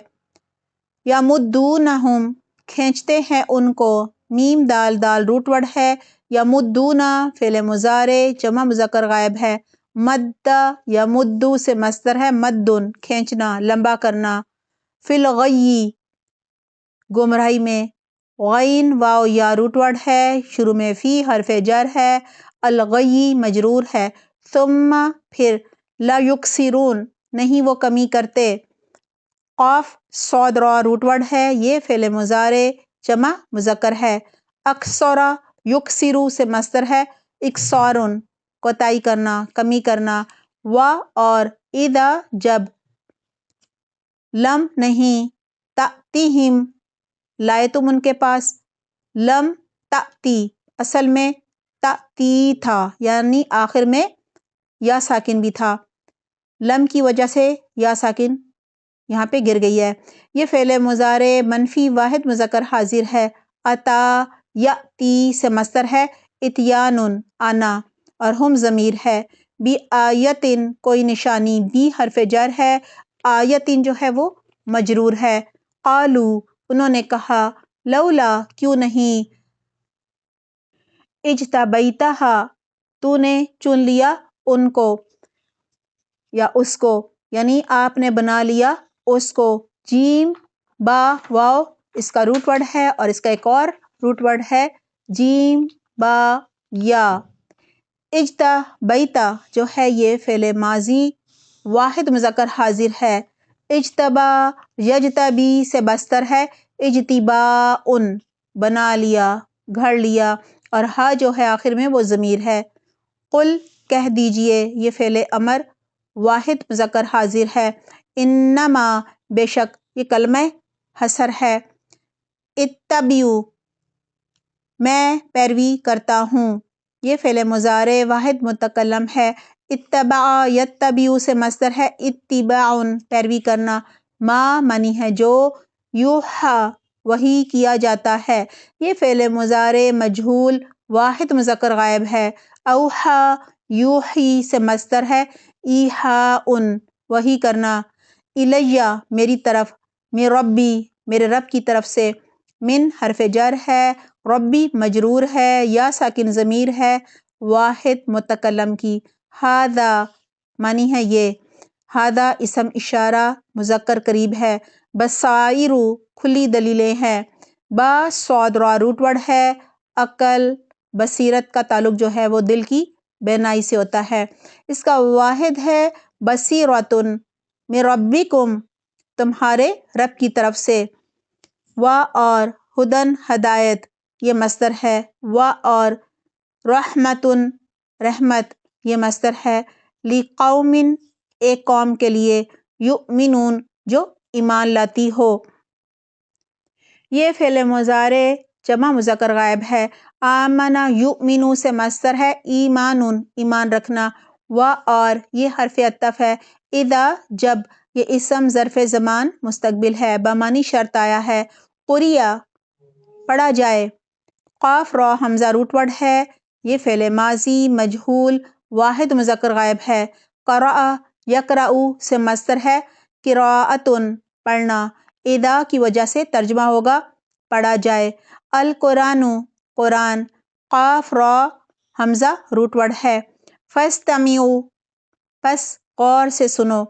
Speaker 1: یمدونہم کھینچتے ہیں ان کو، میم دال دال روٹ ورڈ ہے، یمدونا فعل مضارع جمع مذکر غائب ہے، مد یمدو سے مصدر ہے مدن کھینچنا لمبا کرنا، فی الغی گمراہی میں، غین واو یا روٹ ورڈ ہے، شروع میں فی حرف جر ہے، الغی مجرور ہے، ثم پھر، لا یکسرون نہیں وہ کمی کرتے، قاف صاد را روٹ ورڈ ہے، یہ فعل مضارع جمع مذکر ہے، اکثرا یکسرو سے مصدر ہے اکثارن کوتاہی کرنا کمی کرنا، و اور اذا جب، لم نہیں، تأتیہم لائے تم ان کے پاس، لم تأتی اصل میں تأتی تھا یعنی آخر میں یا ساکن بھی تھا، لم کی وجہ سے یا ساکن یہاں پہ گر گئی ہے، یہ فعل مضارع منفی واحد مذکر حاضر ہے، اتا یأتی سے مصدر ہے اتیان آنا اور ہم ضمیر ہے، بی آیتن کوئی نشانی، بی حرف جر ہے، آیتن جو ہے وہ مجرور ہے، قالو انہوں نے کہا، لولا کیوں نہیں، اجتبیتہا تو نے چن لیا ان کو یا اس کو، یعنی آپ نے بنا لیا اس کو، جیم با واو اس کا روٹ ورڈ ہے اور اس کا ایک اور روٹ ورڈ ہے جیم با یا، اجتبیتا جو ہے یہ فعل ماضی واحد مذکر حاضر ہے، اجتبا یجتبی سے مصدر ہے اجتباء بنا لیا گھڑ لیا اور ہا جو ہے آخر میں وہ ضمیر ہے، قل کہہ دیجئے یہ فعل امر واحد مذکر حاضر ہے، انما بے شک یہ کلمہ حصر ہے، اتبعوا میں پیروی کرتا ہوں، یہ فعل مضارع واحد متکلم ہے، اتبع یتبع سے مصدر ہے اتباع پیروی کرنا، ما معنی ہے جو، یوحا وحی کیا جاتا ہے، یہ فعل مضارع مجہول واحد مذکر غائب ہے، اوحا یوحی سے مصدر ہے ایحاء وحی کرنا، الیہ میری طرف، من ربی میرے رب کی طرف سے، من حرف جر ہے، ربی مجرور ہے، یا ساکن ضمیر ہے واحد متکلم کی، ھذا معنی ہے یہ، ھذا اسم اشارہ مذکر قریب ہے، بصائر کھلی دلیلیں ہیں، با صاد را روٹ ورڈ ہے، عقل بصیرت کا تعلق جو ہے وہ دل کی بینائی سے ہوتا ہے، اس کا واحد ہے بصیرۃ من ربکم تمہارے رب کی طرف سے، و اور ہدن ہدایت یہ مصدر ہے، و اور رحمت رحمت یہ مصدر ہے، لقوم ایک قوم کے لیے، یؤمنون جو ایمان لاتی ہو، یہ فعل مضارع جمع مذکر غائب ہے، آمن یؤمن سے مصدر ہے ایمان ایمان رکھنا، و اور یہ حرف عطف ہے، اذا جب یہ اسم ظرف زمان مستقبل ہے بمعنی شرط آیا ہے، قریہ پڑھا جائے، قاف را حمزہ روٹ ورڈ ہے، یہ فعل ماضی مجہول واحد مذکر غائب ہے، قرأ یقرأ سے مصدر ہے قراءۃ پڑھنا، اذا کی وجہ سے ترجمہ ہوگا پڑھا جائے، القرآن قرآن، قاف را حمزہ روٹ ورڈ ہے، فاستمعوا پس غور سے سنو،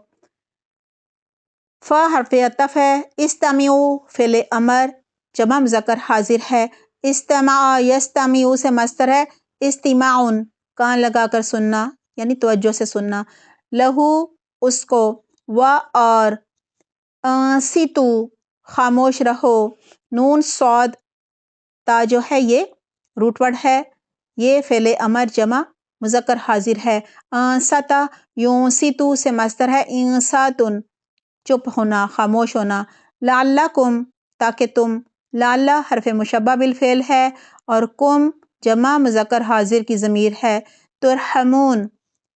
Speaker 1: فا حرف عطف ہے، استمعوا فعل امر جمع مذکر حاضر ہے، استمع یستمع سے مصدر ہے استماع کان لگا کر سننا یعنی توجہ سے سننا، لہو اس کو، و اور انصتو خاموش رہو، نون صاد تا جو ہے یہ روٹ ورڈ ہے، یہ فعل امر جمع مذکر حاضر ہے، انصت ینصتو سے مصدر ہے انصات چپ ہونا خاموش ہونا، لعلکم تاکہ تم لعلہ حرف مشبہ بالفعل ہے اور کم جمع مذکر حاضر کی ضمیر ہے۔ ترحمون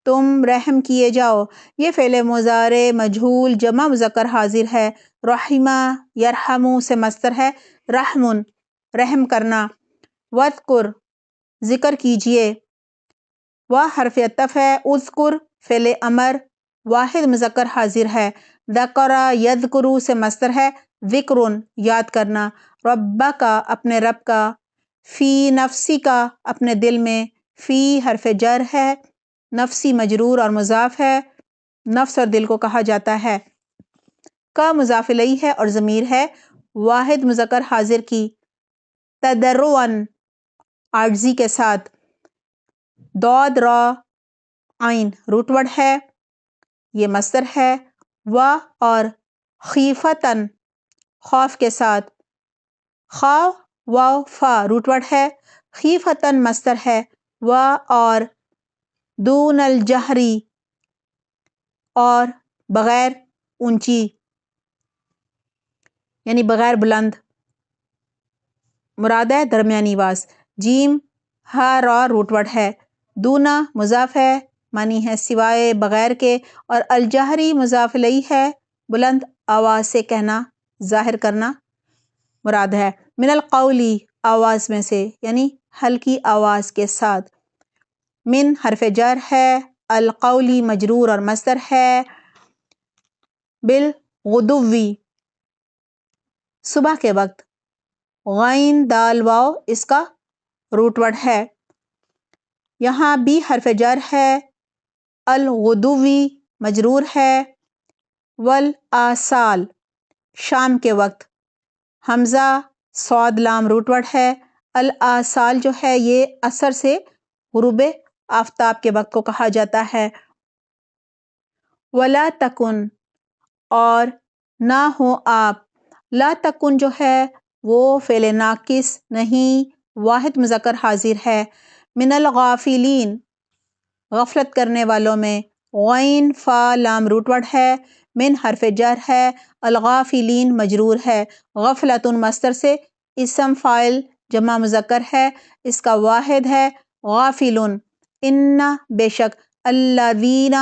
Speaker 1: تم رحم کیے جاؤ، یہ فعل مضارع مجہول جمع مذکر حاضر ہے۔ رحمہ یرحمو سے مصدر ہے رحمن رحم کرنا۔ وذکر ذکر کیجئے، وہ حرف عطف ہے۔ اذکر فعل امر واحد مذکر حاضر ہے۔ ذکر یذکر سے مصدر ہے ذکر یاد کرنا۔ ربک اپنے رب کا، فی نفسی کا اپنے دل میں، فی حرف جر ہے، نفسی مجرور اور مضاف ہے، نفس اور دل کو کہا جاتا ہے۔ کا مضاف الیہ ہے اور ضمیر ہے واحد مذکر حاضر کی، تضرعاً عاجزی کے ساتھ۔ ضاد را عین روٹ ورڈ ہے، یہ مصدر ہے۔ و اور خیفتاً خوف کے ساتھ، خا و فا روٹ ورڈ ہے، خیفتاً مصدر ہے۔ و اور دون الجہری اور بغیر اونچی یعنی بغیر بلند، مراد ہے درمیانی آواز۔ جیم ہا را روٹ ورڈ ہے، دونا مضاف ہے، معنی ہے سوائے بغیر کے، اور الجہری مضاف الیہ ہے، بلند آواز سے کہنا ظاہر کرنا مراد ہے۔ من القولی آواز میں سے یعنی ہلکی آواز کے ساتھ۔ من حرف جر ہے، القولی مجرور اور مصدر ہے بالغدوی صبح کے وقت۔ غین دال واو اس کا روٹ ورڈ ہے۔ یہاں بھی حرف جر ہے، الغدوی مجرور ہے، والآصال شام کے وقت۔ حمزہ صاد لام روٹ ورڈ ہے۔ الآصال جو ہے یہ عصر سے غروب آفتاب کے وقت کو کہا جاتا ہے۔ ولا تکن اور نہ ہو آپ، لا تکن جو ہے وہ فعل ناقص نہیں واحد مذکر حاضر ہے۔ من الغافلین غفلت کرنے والوں میں، غین فا لام روٹ ورڈ ہے، من حرف جر ہے، الغافلین مجرور ہے، غفلۃ مصدر سے اسم فاعل جمع مذکر ہے، اس کا واحد ہے غافلون۔ ان بے شک، الذین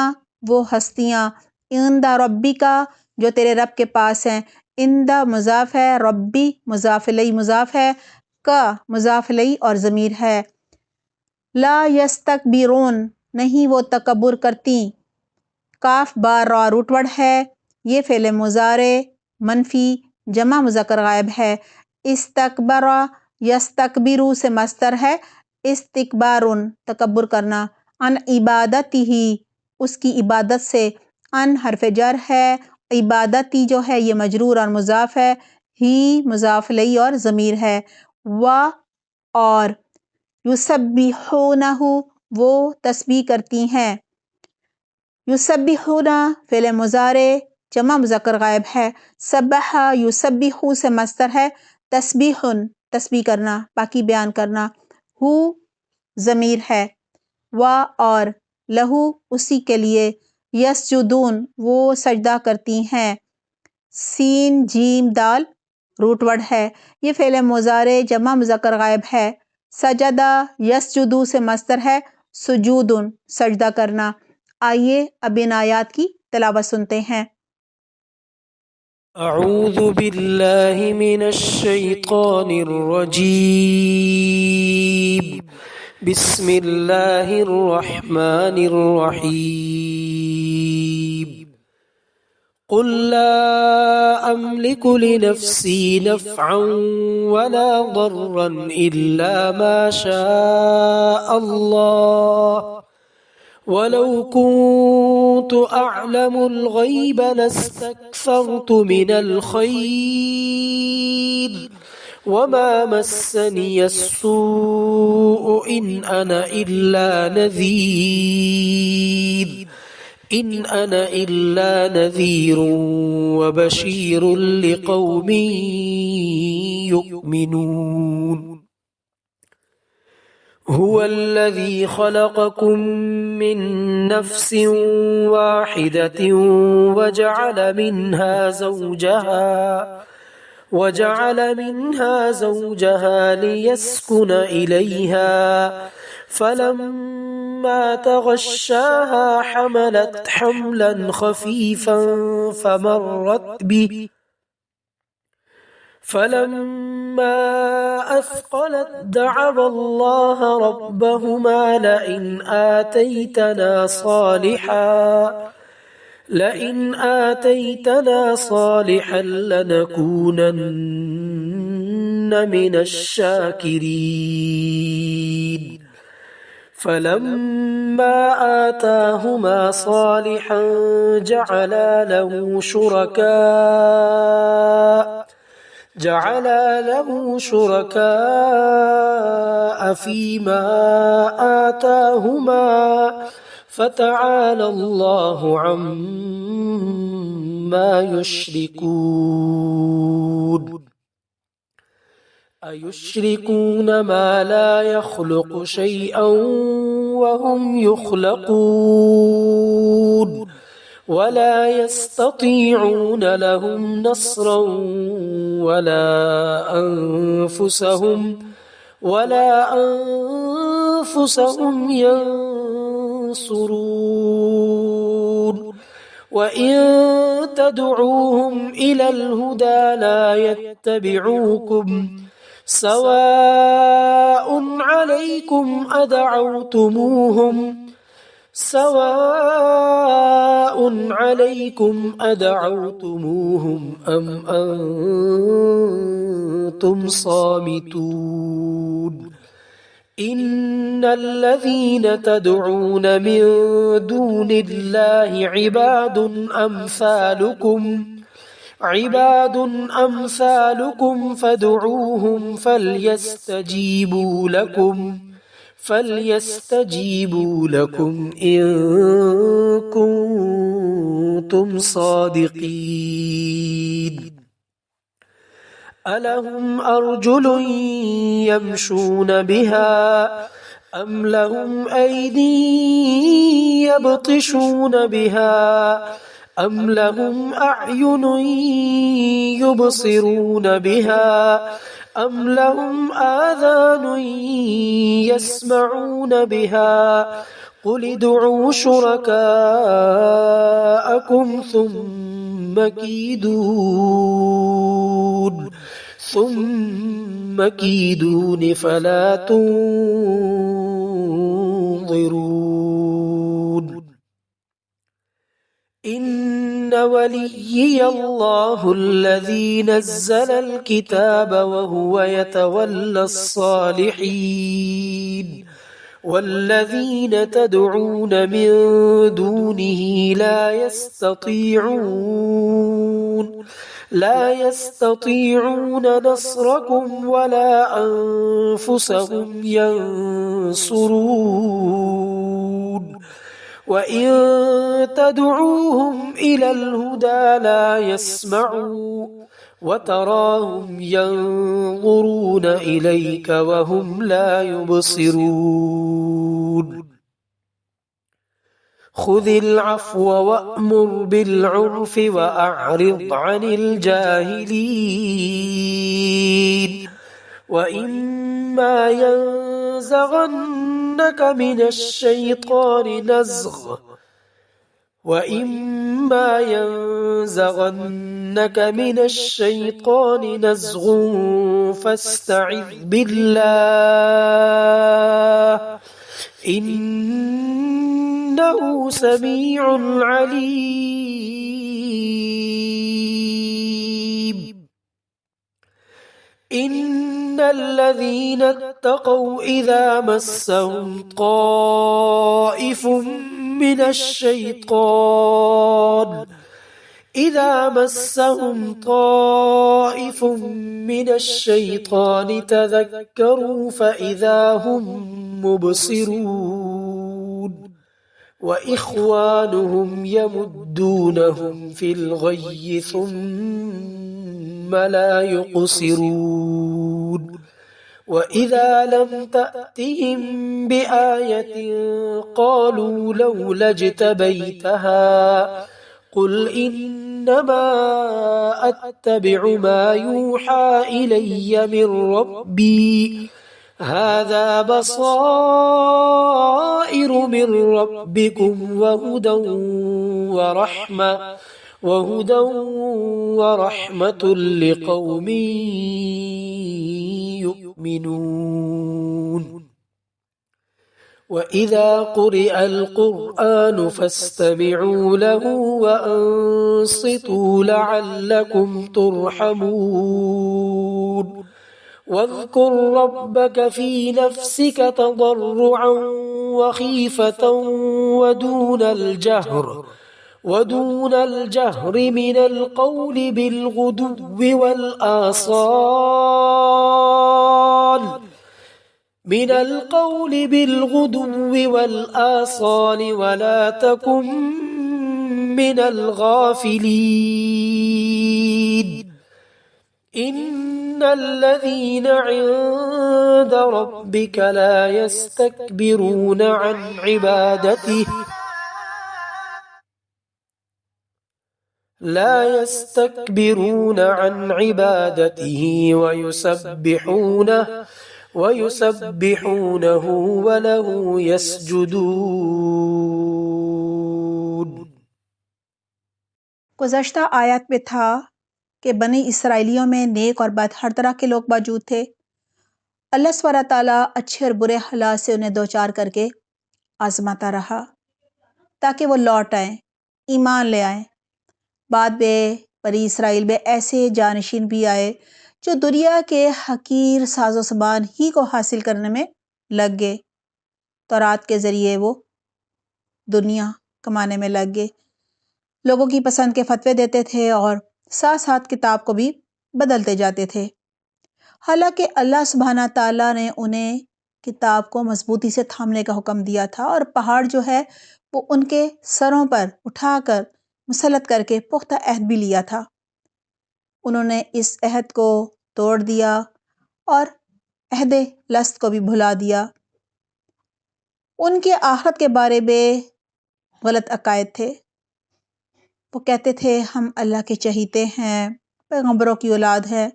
Speaker 1: وہ ہستیاں، عند ربک جو تیرے رب کے پاس ہیں، عند مضاف ہے، ربی مضاف الیہ مضاف ہے، کا مضاف الیہ اور ضمیر ہے۔ لا یستکبرون نہیں وہ تکبر کرتی، کاف با را روٹ ورڈ ہے، یہ فعل مضارع منفی جمع مذکر غائب ہے۔ استکبر یستکبر سے مصدر ہے استکبار تکبر کرنا۔ عن عبادتہ اس کی عبادت سے، عن حرف جر ہے، عبادتی جو ہے یہ مجرور اور مضاف ہے، ہی مضاف الیہ اور ضمیر ہے۔ و اور یسبحونہ وہ تسبیح کرتی ہیں، یسبحون فعل مضارع جمع مذکر غائب ہے، سبح یسبح سے مصدر ہے تسبیح تسبیح کرنا پاکی بیان کرنا، ہو ضمیر ہے۔ و اور لہو اسی کے لیے، یسجدون وہ سجدہ کرتی ہیں، سین جیم دال روٹ ورڈ ہے، یہ فعل مضارع جمع مذکر غائب ہے، سجدہ یسجدو سے مصدر ہے سجود سجدہ کرنا۔ آئیے اب ان آیات کی تلاوت سنتے ہیں۔
Speaker 2: اعوذ باللہ من الشیطان الرجیم، بسم اللہ الرحمن الرحیم۔ قل لا أملك لنفسي نفعا ولا ضرا إلا ما شاء الله ولو كنت أعلم الغيب لاستكثرت من الخير وما مسني السوء إن أنا إلا نذير وبشير لقوم يؤمنون هو الذي خلقكم من نفس واحدة وجعل منها وجعل منها زوجها ليسكن إليها فلما تغشاها حملت حملا خفيفا فمرت به فلما أثقلت دعوا الله ربهما لئن آتيتنا صالحا لنكونن من الشاكرين فلما آتاهما صالحا جعلا له شركاء فيما آتاهما فتعالى الله عما يشركون أيشركون ما لا يخلق شيئا وهم يخلقون ولا يستطيعون لهم نصرا ولا أنفسهم ينصرون وإن تدعوهم إلى الهدى لا يتبعوكم سواء عليكم أدعوتموهم أم أنتم صامتون إن الذين تدعون من دون الله عباد أمثالكم فادعوهم فليستجيبوا لكم إن كنتم صادقين ألهم أرجل يمشون بها أم لهم أيدي يبطشون بها أم لهم أعين يبصرون بها أم لهم آذان يسمعون بها قل ادعوا شركاءكم ثم كيدون فلا تنظرون إن وليي الله الذي نزل الكتاب وهو يتولى الصالحين والذين تدعون من دونه لا يستطيعون نصركم ولا أنفسهم ينصرون وإن تدعوهم إلى الهدى لا يسمعوا وتراهم ينظرون إليك وهم لا يبصرون خذ العفو وأمر بالعرف وأعرض عن الجاهلين وإما ينزغنك من الشيطان نزغ فاستعذ بالله إنه سميع عليم إن الذين اتقوا إذا مسهم طائف من الشيطان تذكروا فإذا هم مبصرون وإخوانهم يمدونهم في الغي ثم لا يقصرون وإذا لم تأتهم بآية قالوا لولا اجتبيتها قل إن إنما أتبع ما يوحى إلي من ربي هذا بصائر من ربكم وهدى ورحمة لقوم يؤمنون وَإِذَا قُرِئَ الْقُرْآنُ فَاسْتَمِعُوا لَهُ وَأَنصِتُوا لَعَلَّكُمْ تُرْحَمُونَ واذكر ربك في نفسك تضرعا وخيفة ودون الجهر من القول بالغدو والآصال ولا تكن من الغافلين إن الذين عند ربك لا يستكبرون عن عبادته ويسبحونه وله يسجدون.
Speaker 1: گزشتہ آیت میں تھا کہ بنی اسرائیلیوں میں نیک اور بد ہر طرح کے لوگ موجود تھے. اللہ سبحانہ تعالیٰ اچھے اور برے حالات سے انہیں دوچار کر کے آزماتا رہا تاکہ وہ لوٹ آئیں، ایمان لے آئیں. بعد میں بنی اسرائیل میں ایسے جانشین بھی آئے جو دنیا کے حقیر ساز و سامان ہی کو حاصل کرنے میں لگ گئے. تورات کے ذریعے وہ دنیا کمانے میں لگ گئے، لوگوں کی پسند کے فتوے دیتے تھے اور ساتھ ساتھ کتاب کو بھی بدلتے جاتے تھے. حالانکہ اللہ سبحانہ تعالیٰ نے انہیں کتاب کو مضبوطی سے تھامنے کا حکم دیا تھا اور پہاڑ جو ہے وہ ان کے سروں پر اٹھا کر مسلط کر کے پختہ عہد بھی لیا تھا. انہوں نے اس عہد کو توڑ دیا اور عہد لست کو بھی بھلا دیا. ان کے آخرت کے بارے میں غلط عقائد تھے. وہ کہتے تھے ہم اللہ کے چہیتے ہیں، پیغمبروں کی اولاد ہے،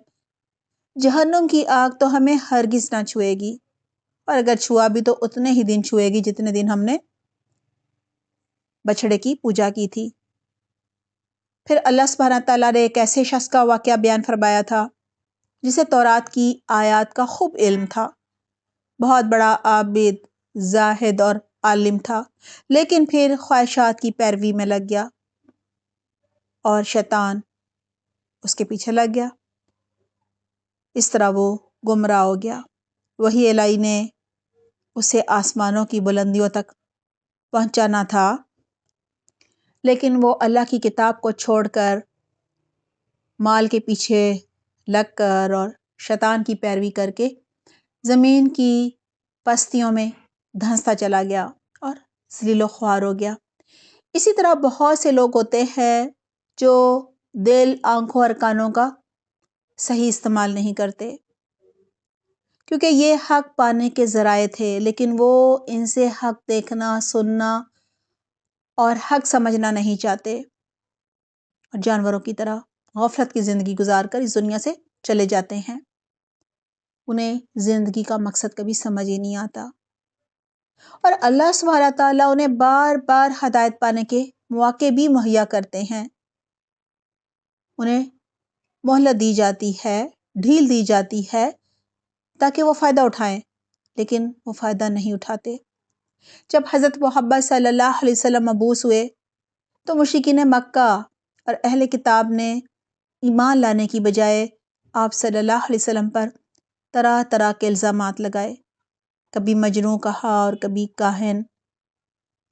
Speaker 1: جہنم کی آگ تو ہمیں ہرگز نہ چھوئے گی، اور اگر چھوا بھی تو اتنے ہی دن چھوئے گی جتنے دن ہم نے بچھڑے کی پوجا کی تھی. پھر اللہ سبحانہ تعالیٰ نے ایک ایسے شخص کا واقعہ بیان فرمایا تھا جسے تورات کی آیات کا خوب علم تھا، بہت بڑا عابد، زاہد اور عالم تھا، لیکن پھر خواہشات کی پیروی میں لگ گیا اور شیطان اس کے پیچھے لگ گیا. اس طرح وہ گمراہ ہو گیا. وحی الہی نے اسے آسمانوں کی بلندیوں تک پہنچانا تھا، لیکن وہ اللہ کی کتاب کو چھوڑ کر مال کے پیچھے لگ کر اور شیطان کی پیروی کر کے زمین کی پستیوں میں دھنستا چلا گیا اور ذلیل و خوار ہو گیا. اسی طرح بہت سے لوگ ہوتے ہیں جو دل، آنکھوں اور کانوں کا صحیح استعمال نہیں کرتے، کیونکہ یہ حق پانے کے ذرائع تھے، لیکن وہ ان سے حق دیکھنا، سننا اور حق سمجھنا نہیں چاہتے، اور جانوروں کی طرح غفلت کی زندگی گزار کر اس دنیا سے چلے جاتے ہیں. انہیں زندگی کا مقصد کبھی سمجھ ہی نہیں آتا، اور اللہ سبحانہ تعالیٰ انہیں بار بار ہدایت پانے کے مواقع بھی مہیا کرتے ہیں. انہیں مہلت دی جاتی ہے، ڈھیل دی جاتی ہے تاکہ وہ فائدہ اٹھائیں، لیکن وہ فائدہ نہیں اٹھاتے. جب حضرت محمد صلی اللہ علیہ وسلم مبعوث ہوئے تو مشرکین مکہ اور اہل کتاب نے ایمان لانے کی بجائے آپ صلی اللہ علیہ وسلم پر طرح طرح کے الزامات لگائے، کبھی مجنون کہا اور کبھی کاہن.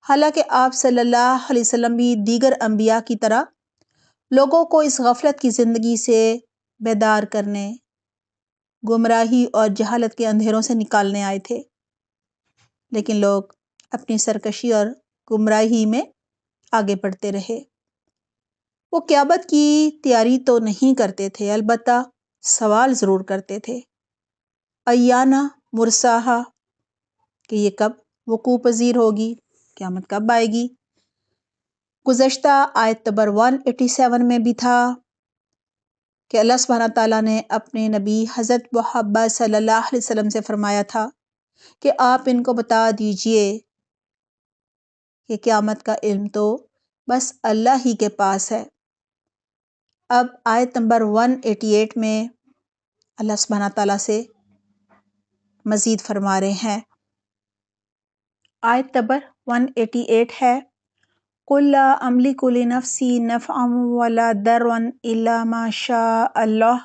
Speaker 1: حالانکہ آپ صلی اللہ علیہ وسلم بھی دیگر انبیاء کی طرح لوگوں کو اس غفلت کی زندگی سے بیدار کرنے، گمراہی اور جہالت کے اندھیروں سے نکالنے آئے تھے، لیکن لوگ اپنی سرکشی اور گمراہی میں آگے بڑھتے رہے. وہ قیامت کی تیاری تو نہیں کرتے تھے، البتہ سوال ضرور کرتے تھے، ایانہ مرساہا، کہ یہ کب وقوع پذیر ہوگی، قیامت کب آئے گی. گزشتہ آیت نمبر 187 میں بھی تھا کہ اللہ سبحانہ تعالیٰ نے اپنے نبی حضرت محمد صلی اللہ علیہ وسلم سے فرمایا تھا کہ آپ ان کو بتا دیجئے کہ قیامت کا علم تو بس اللہ ہی کے پاس ہے۔ اب آیت نمبر 188 میں اللہ سبحانہ تعالیٰ سے مزید فرما رہے ہیں۔ آیت نمبر 188 ہے، قُلْ لَا أَمْلِكُ لِنَفْسِي نَفْعًا وَلَا ضَرًّا إِلَّا مَا شَاءَ اللَّهُ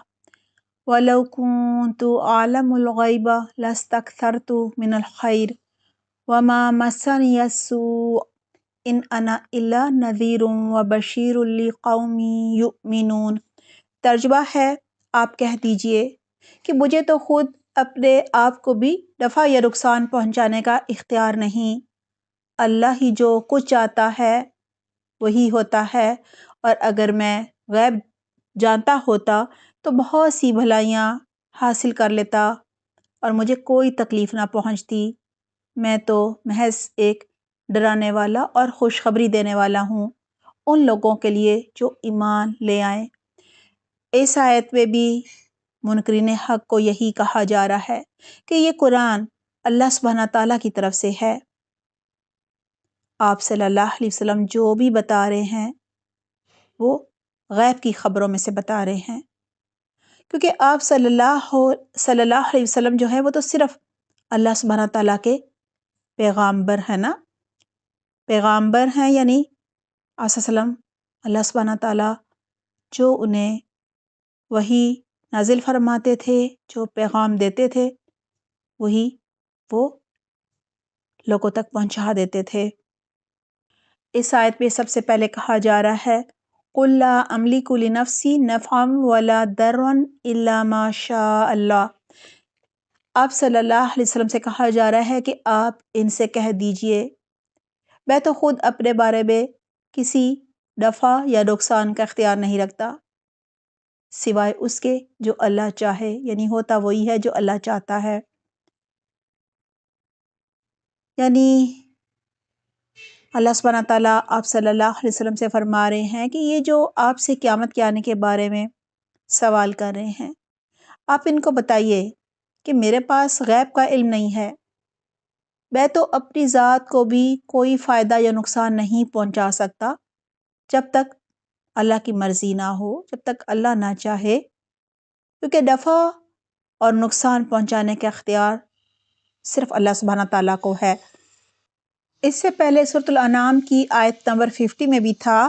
Speaker 1: وَلَوْ كُنْتُ أَعْلَمُ الْغَيْبَ لَاسْتَكْثَرْتُ مِنَ الْخَيْرِ وَمَا مَسَّنِيَ السُّوءُ إِنْ أَنَا إِلَّا نَذِيرٌ وَبَشِيرٌ لِقَوْمٍ يُؤْمِنُونَ۔ ترجمہ ہے، آپ کہہ دیجئے کہ مجھے تو خود اپنے آپ کو بھی نفع یا نقصان پہنچانے کا اختیار نہیں، اللہ ہی جو کچھ چاہتا ہے وہی ہوتا ہے، اور اگر میں غیب جانتا ہوتا تو بہت سی بھلائیاں حاصل کر لیتا اور مجھے کوئی تکلیف نہ پہنچتی۔ میں تو محض ایک ڈرانے والا اور خوشخبری دینے والا ہوں ان لوگوں کے لیے جو ایمان لے آئیں۔ اس آیت میں بھی منکرین حق کو یہی کہا جا رہا ہے کہ یہ قرآن اللہ سبحانہ تعالیٰ کی طرف سے ہے، آپ صلی اللہ علیہ وسلم جو بھی بتا رہے ہیں وہ غیب کی خبروں میں سے بتا رہے ہیں، کیونکہ آپ صلی اللہ علیہ وسلم جو ہے وہ تو صرف اللہ سبحانہ تعالیٰ کے پیغامبر ہیں نا، پیغامبر ہیں، یعنی آپ صلی اللہ علیہ وسلم اللہ سبحانہ تعالیٰ جو انہیں وہی نازل فرماتے تھے، جو پیغام دیتے تھے وہی وہ لوگوں تک پہنچا دیتے تھے۔ اس آیت میں سب سے پہلے کہا جا رہا ہے قُلْ لَا أَمْلِكُ لِنَفْسِي نَفْعًا وَلَا ضَرًّا إِلَّا مَا شَاءَ اللَّهُ۔ آپ صلی اللہ علیہ وسلم سے کہا جا رہا ہے کہ آپ ان سے کہہ دیجئے میں تو خود اپنے بارے میں کسی نفع یا نقصان کا اختیار نہیں رکھتا سوائے اس کے جو اللہ چاہے، یعنی ہوتا وہی ہے جو اللہ چاہتا ہے۔ یعنی اللہ سبحانہ تعالیٰ آپ صلی اللہ علیہ وسلم سے فرما رہے ہیں کہ یہ جو آپ سے قیامت کے آنے کے بارے میں سوال کر رہے ہیں، آپ ان کو بتائیے کہ میرے پاس غیب کا علم نہیں ہے، میں تو اپنی ذات کو بھی کوئی فائدہ یا نقصان نہیں پہنچا سکتا جب تک اللہ کی مرضی نہ ہو، جب تک اللہ نہ چاہے، کیونکہ نفع اور نقصان پہنچانے کا اختیار صرف اللہ سبحانہ تعالیٰ کو ہے۔ اس سے پہلے سورۃ الانعام کی آیت نمبر 50 میں بھی تھا،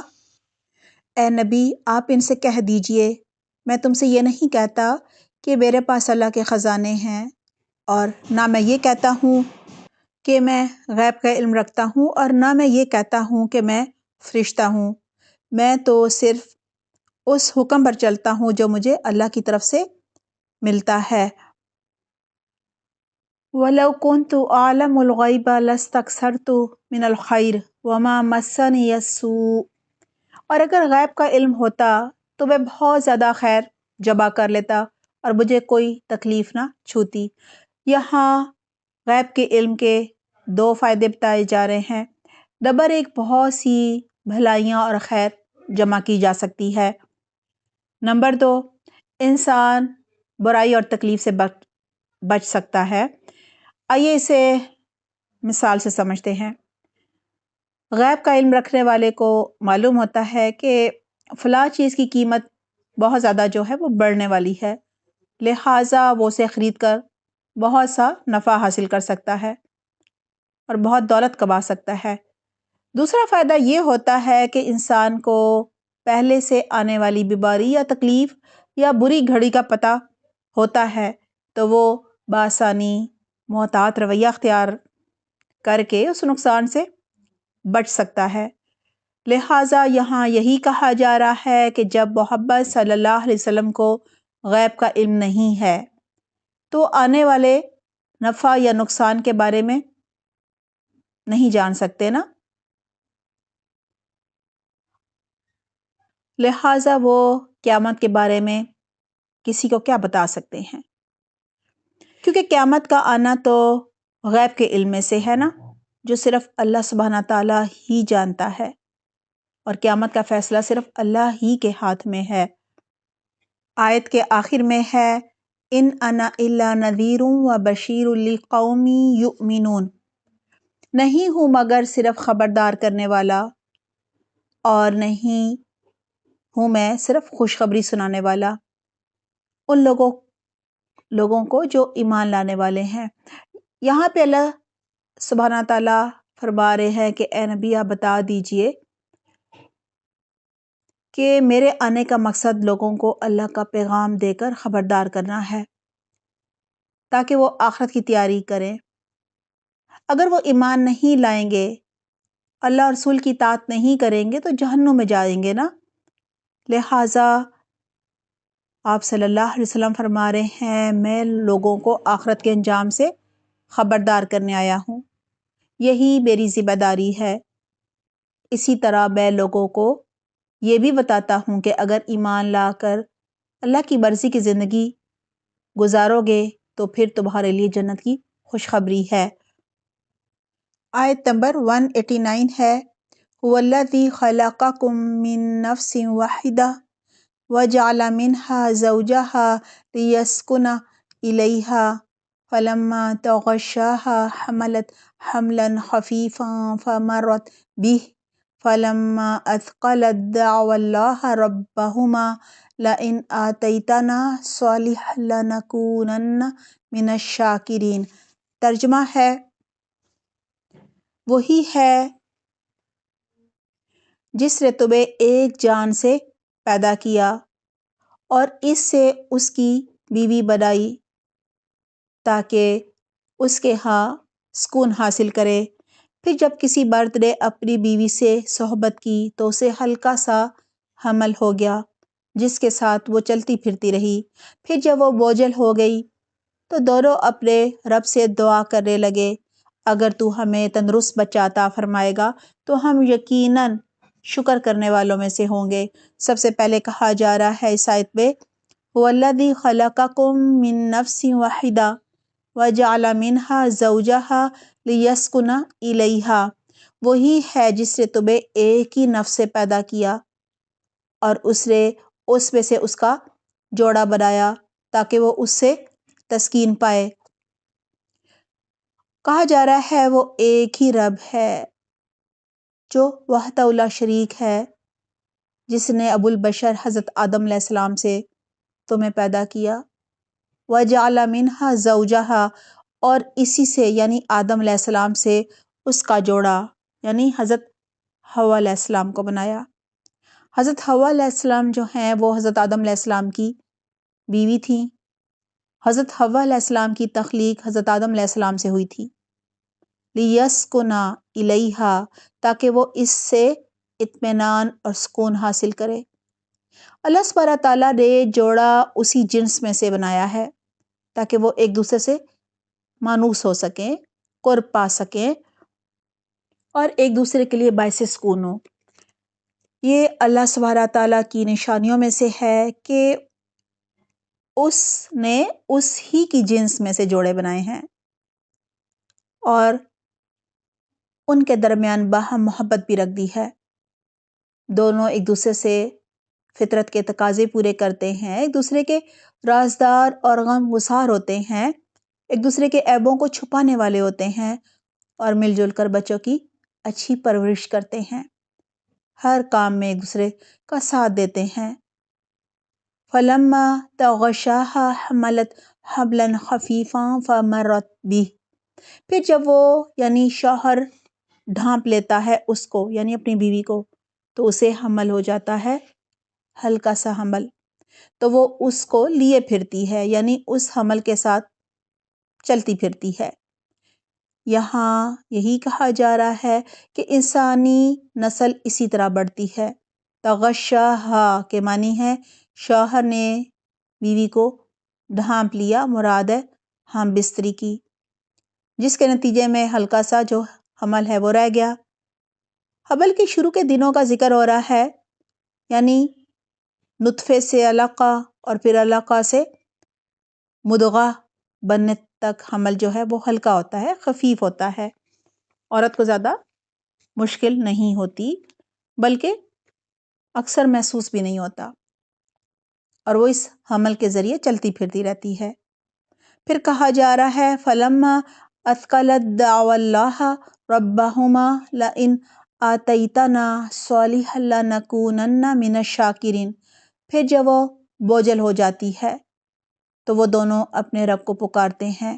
Speaker 1: اے نبی آپ ان سے کہہ دیجئے میں تم سے یہ نہیں کہتا کہ میرے پاس اللہ کے خزانے ہیں، اور نہ میں یہ کہتا ہوں کہ میں غیب کا علم رکھتا ہوں، اور نہ میں یہ کہتا ہوں کہ میں فرشتہ ہوں، میں تو صرف اس حکم پر چلتا ہوں جو مجھے اللہ کی طرف سے ملتا ہے۔ وَلَوْ كُنْتُ أَعْلَمُ الْغَيْبَ لَاسْتَكْثَرْتُ مِنَ الْخَيْرِ وَمَا مَسَّنِيَ السُّوءُ، اور اگر غیب کا علم ہوتا تو میں بہت زیادہ خیر جمع کر لیتا اور مجھے کوئی تکلیف نہ چھوتی۔ یہاں غیب کے علم کے 2 فائدے بتائے جا رہے ہیں۔ نمبر 1، بہت سی بھلائیاں اور خیر جمع کی جا سکتی ہے۔ نمبر 2، انسان برائی اور تکلیف سے بچ سکتا ہے۔ آئیے اسے مثال سے سمجھتے ہیں۔ غیب کا علم رکھنے والے کو معلوم ہوتا ہے کہ فلاں چیز کی قیمت بہت زیادہ جو ہے وہ بڑھنے والی ہے، لہٰذا وہ اسے خرید کر بہت سا نفع حاصل کر سکتا ہے اور بہت دولت کما سکتا ہے۔ دوسرا فائدہ یہ ہوتا ہے کہ انسان کو پہلے سے آنے والی بیماری یا تکلیف یا بری گھڑی کا پتہ ہوتا ہے تو وہ بآسانی محتاط رویہ اختیار کر کے اس نقصان سے بچ سکتا ہے۔ لہٰذا یہاں یہی کہا جا رہا ہے کہ جب محمد صلی اللہ علیہ وسلم کو غیب کا علم نہیں ہے تو آنے والے نفع یا نقصان کے بارے میں نہیں جان سکتے نا، لہٰذا وہ قیامت کے بارے میں کسی کو کیا بتا سکتے ہیں، کیونکہ قیامت کا آنا تو غیب کے علم میں سے ہے نا، جو صرف اللہ سبحانہ تعالیٰ ہی جانتا ہے۔ اور قیامت کا فیصلہ صرف اللہ ہی کے ہاتھ میں ہے۔ آیت کے آخر میں ہے ان انا الا نذیر و بشیر لقوم یؤمنون، نہیں ہوں مگر صرف خبردار کرنے والا اور نہیں ہوں میں صرف خوشخبری سنانے والا ان لوگوں کو جو ایمان لانے والے ہیں۔ یہاں پہ اللہ سبحانہ تعالیٰ فرما رہے ہیں کہ اے نبی آپ بتا دیجئے کہ میرے آنے کا مقصد لوگوں کو اللہ کا پیغام دے کر خبردار کرنا ہے تاکہ وہ آخرت کی تیاری کریں۔ اگر وہ ایمان نہیں لائیں گے، اللہ اور رسول کی اطاعت نہیں کریں گے تو جہنم میں جائیں گے نا۔ لہٰذا آپ صلی اللہ علیہ وسلم فرما رہے ہیں میں لوگوں کو آخرت کے انجام سے خبردار کرنے آیا ہوں، یہی میری ذمہ داری ہے۔ اسی طرح میں لوگوں کو یہ بھی بتاتا ہوں کہ اگر ایمان لا کر اللہ کی مرضی کی زندگی گزارو گے تو پھر تمہارے لیے جنت کی خوشخبری ہے۔ آیت نمبر 189 ہے هو الذی خلقکم من نفس واحدہ وجعل منها زوجها لیسکن الیہا فلما تغشاها حملت حملا خفیفا فمرت به فلما اثقلت دعوا اللہ ربہما لئن آتیتنا صالحا لنکونن من الشاکرین۔ ترجمہ ہے وہی ہے جس نے تمہیں ایک جان سے پیدا کیا اور اس سے اس کی بیوی بنائی تاکہ اس کے ہاں سکون حاصل کرے۔ پھر جب کسی مرد نے اپنی بیوی سے صحبت کی تو اسے ہلکا سا حمل ہو گیا جس کے ساتھ وہ چلتی پھرتی رہی۔ پھر جب وہ بوجھل ہو گئی تو دونوں اپنے رب سے دعا کرنے لگے اگر تو ہمیں تندرست بچہ عطا فرمائے گا تو ہم یقیناً شکر کرنے والوں میں سے ہوں گے۔ سب سے پہلے کہا جا رہا ہے اس آیت میں هو الذی خلقکم من نفس واحدہ وجعل منها زوجها لیسکن الیہا، وہی ہے جس نے تمہیں ایک ہی نفس سے پیدا کیا اور اس نے اس میں سے اس کا جوڑا بنایا تاکہ وہ اس سے تسکین پائے۔ کہا جا رہا ہے وہ ایک ہی رب ہے جو وحدہ لا شریک ہے، جس نے ابو البشر حضرت آدم علیہ السلام سے تمہیں پیدا کیا۔ وَجَعَلَ مِنْهَا زَوْجَهَا، اور اسی سے یعنی آدم علیہ السلام سے اس کا جوڑا یعنی حضرت حوا علیہ السلام کو بنایا۔ حضرت حوا علیہ السلام جو ہیں وہ حضرت آدم علیہ السلام کی بیوی تھیں۔ حضرت حوا علیہ السلام کی تخلیق حضرت آدم علیہ السلام سے ہوئی تھی۔ لیسکن الیہا، تاکہ وہ اس سے اطمینان اور سکون حاصل کرے۔ اللہ سبحانہ تعالیٰ نے جوڑا اسی جنس میں سے بنایا ہے تاکہ وہ ایک دوسرے سے مانوس ہو سکیں، قرب پا سکیں اور ایک دوسرے کے لیے باعث سکون ہو۔ یہ اللہ سبحانہ تعالیٰ کی نشانیوں میں سے ہے کہ اس نے اس ہی کی جنس میں سے جوڑے بنائے ہیں اور ان کے درمیان باہم محبت بھی رکھ دی ہے۔ دونوں ایک دوسرے سے فطرت کے تقاضے پورے کرتے ہیں، ایک دوسرے کے رازدار اور غم گسار ہوتے ہیں، ایک دوسرے کے عیبوں کو چھپانے والے ہوتے ہیں اور مل جل کر بچوں کی اچھی پرورش کرتے ہیں، ہر کام میں ایک دوسرے کا ساتھ دیتے ہیں۔ فلما تغشاها حملت حملا خفیفا فمرت به، پھر جب وہ یعنی شوہر ڈھانپ لیتا ہے اس کو یعنی اپنی بیوی کو تو اسے حمل ہو جاتا ہے ہلکا سا حمل، تو وہ اس کو لیے پھرتی ہے یعنی اس حمل کے ساتھ چلتی پھرتی ہے۔ یہاں یہی کہا جا رہا ہے کہ انسانی نسل اسی طرح بڑھتی ہے۔ تغشاہا کے معنی ہے شوہر نے بیوی کو ڈھانپ لیا، مراد ہے ہم بستری کی، جس کے نتیجے میں ہلکا سا جو حمل ہے وہ رہ گیا۔ حمل کے شروع کے دنوں کا ذکر ہو رہا ہے، یعنی نطفے سے علقہ اور پھر علقہ سے مضغہ بننے تک حمل جو ہے وہ ہلکا ہوتا ہے، خفیف ہوتا ہے، عورت کو زیادہ مشکل نہیں ہوتی، بلکہ اکثر محسوس بھی نہیں ہوتا، اور وہ اس حمل کے ذریعے چلتی پھرتی رہتی ہے۔ پھر کہا جا رہا ہے فَلَمَّا أَثْقَلَتْ دَعَوَا اللَّهَ رَبَّهُمَا لَئِنْ آتَيْتَنَا صَالِحًا لَنَكُونَنَّ مِنَ الشَّاكِرِينَ۔ پھر جب وہ بوجھل ہو جاتی ہے تو وہ دونوں اپنے رب کو پکارتے ہیں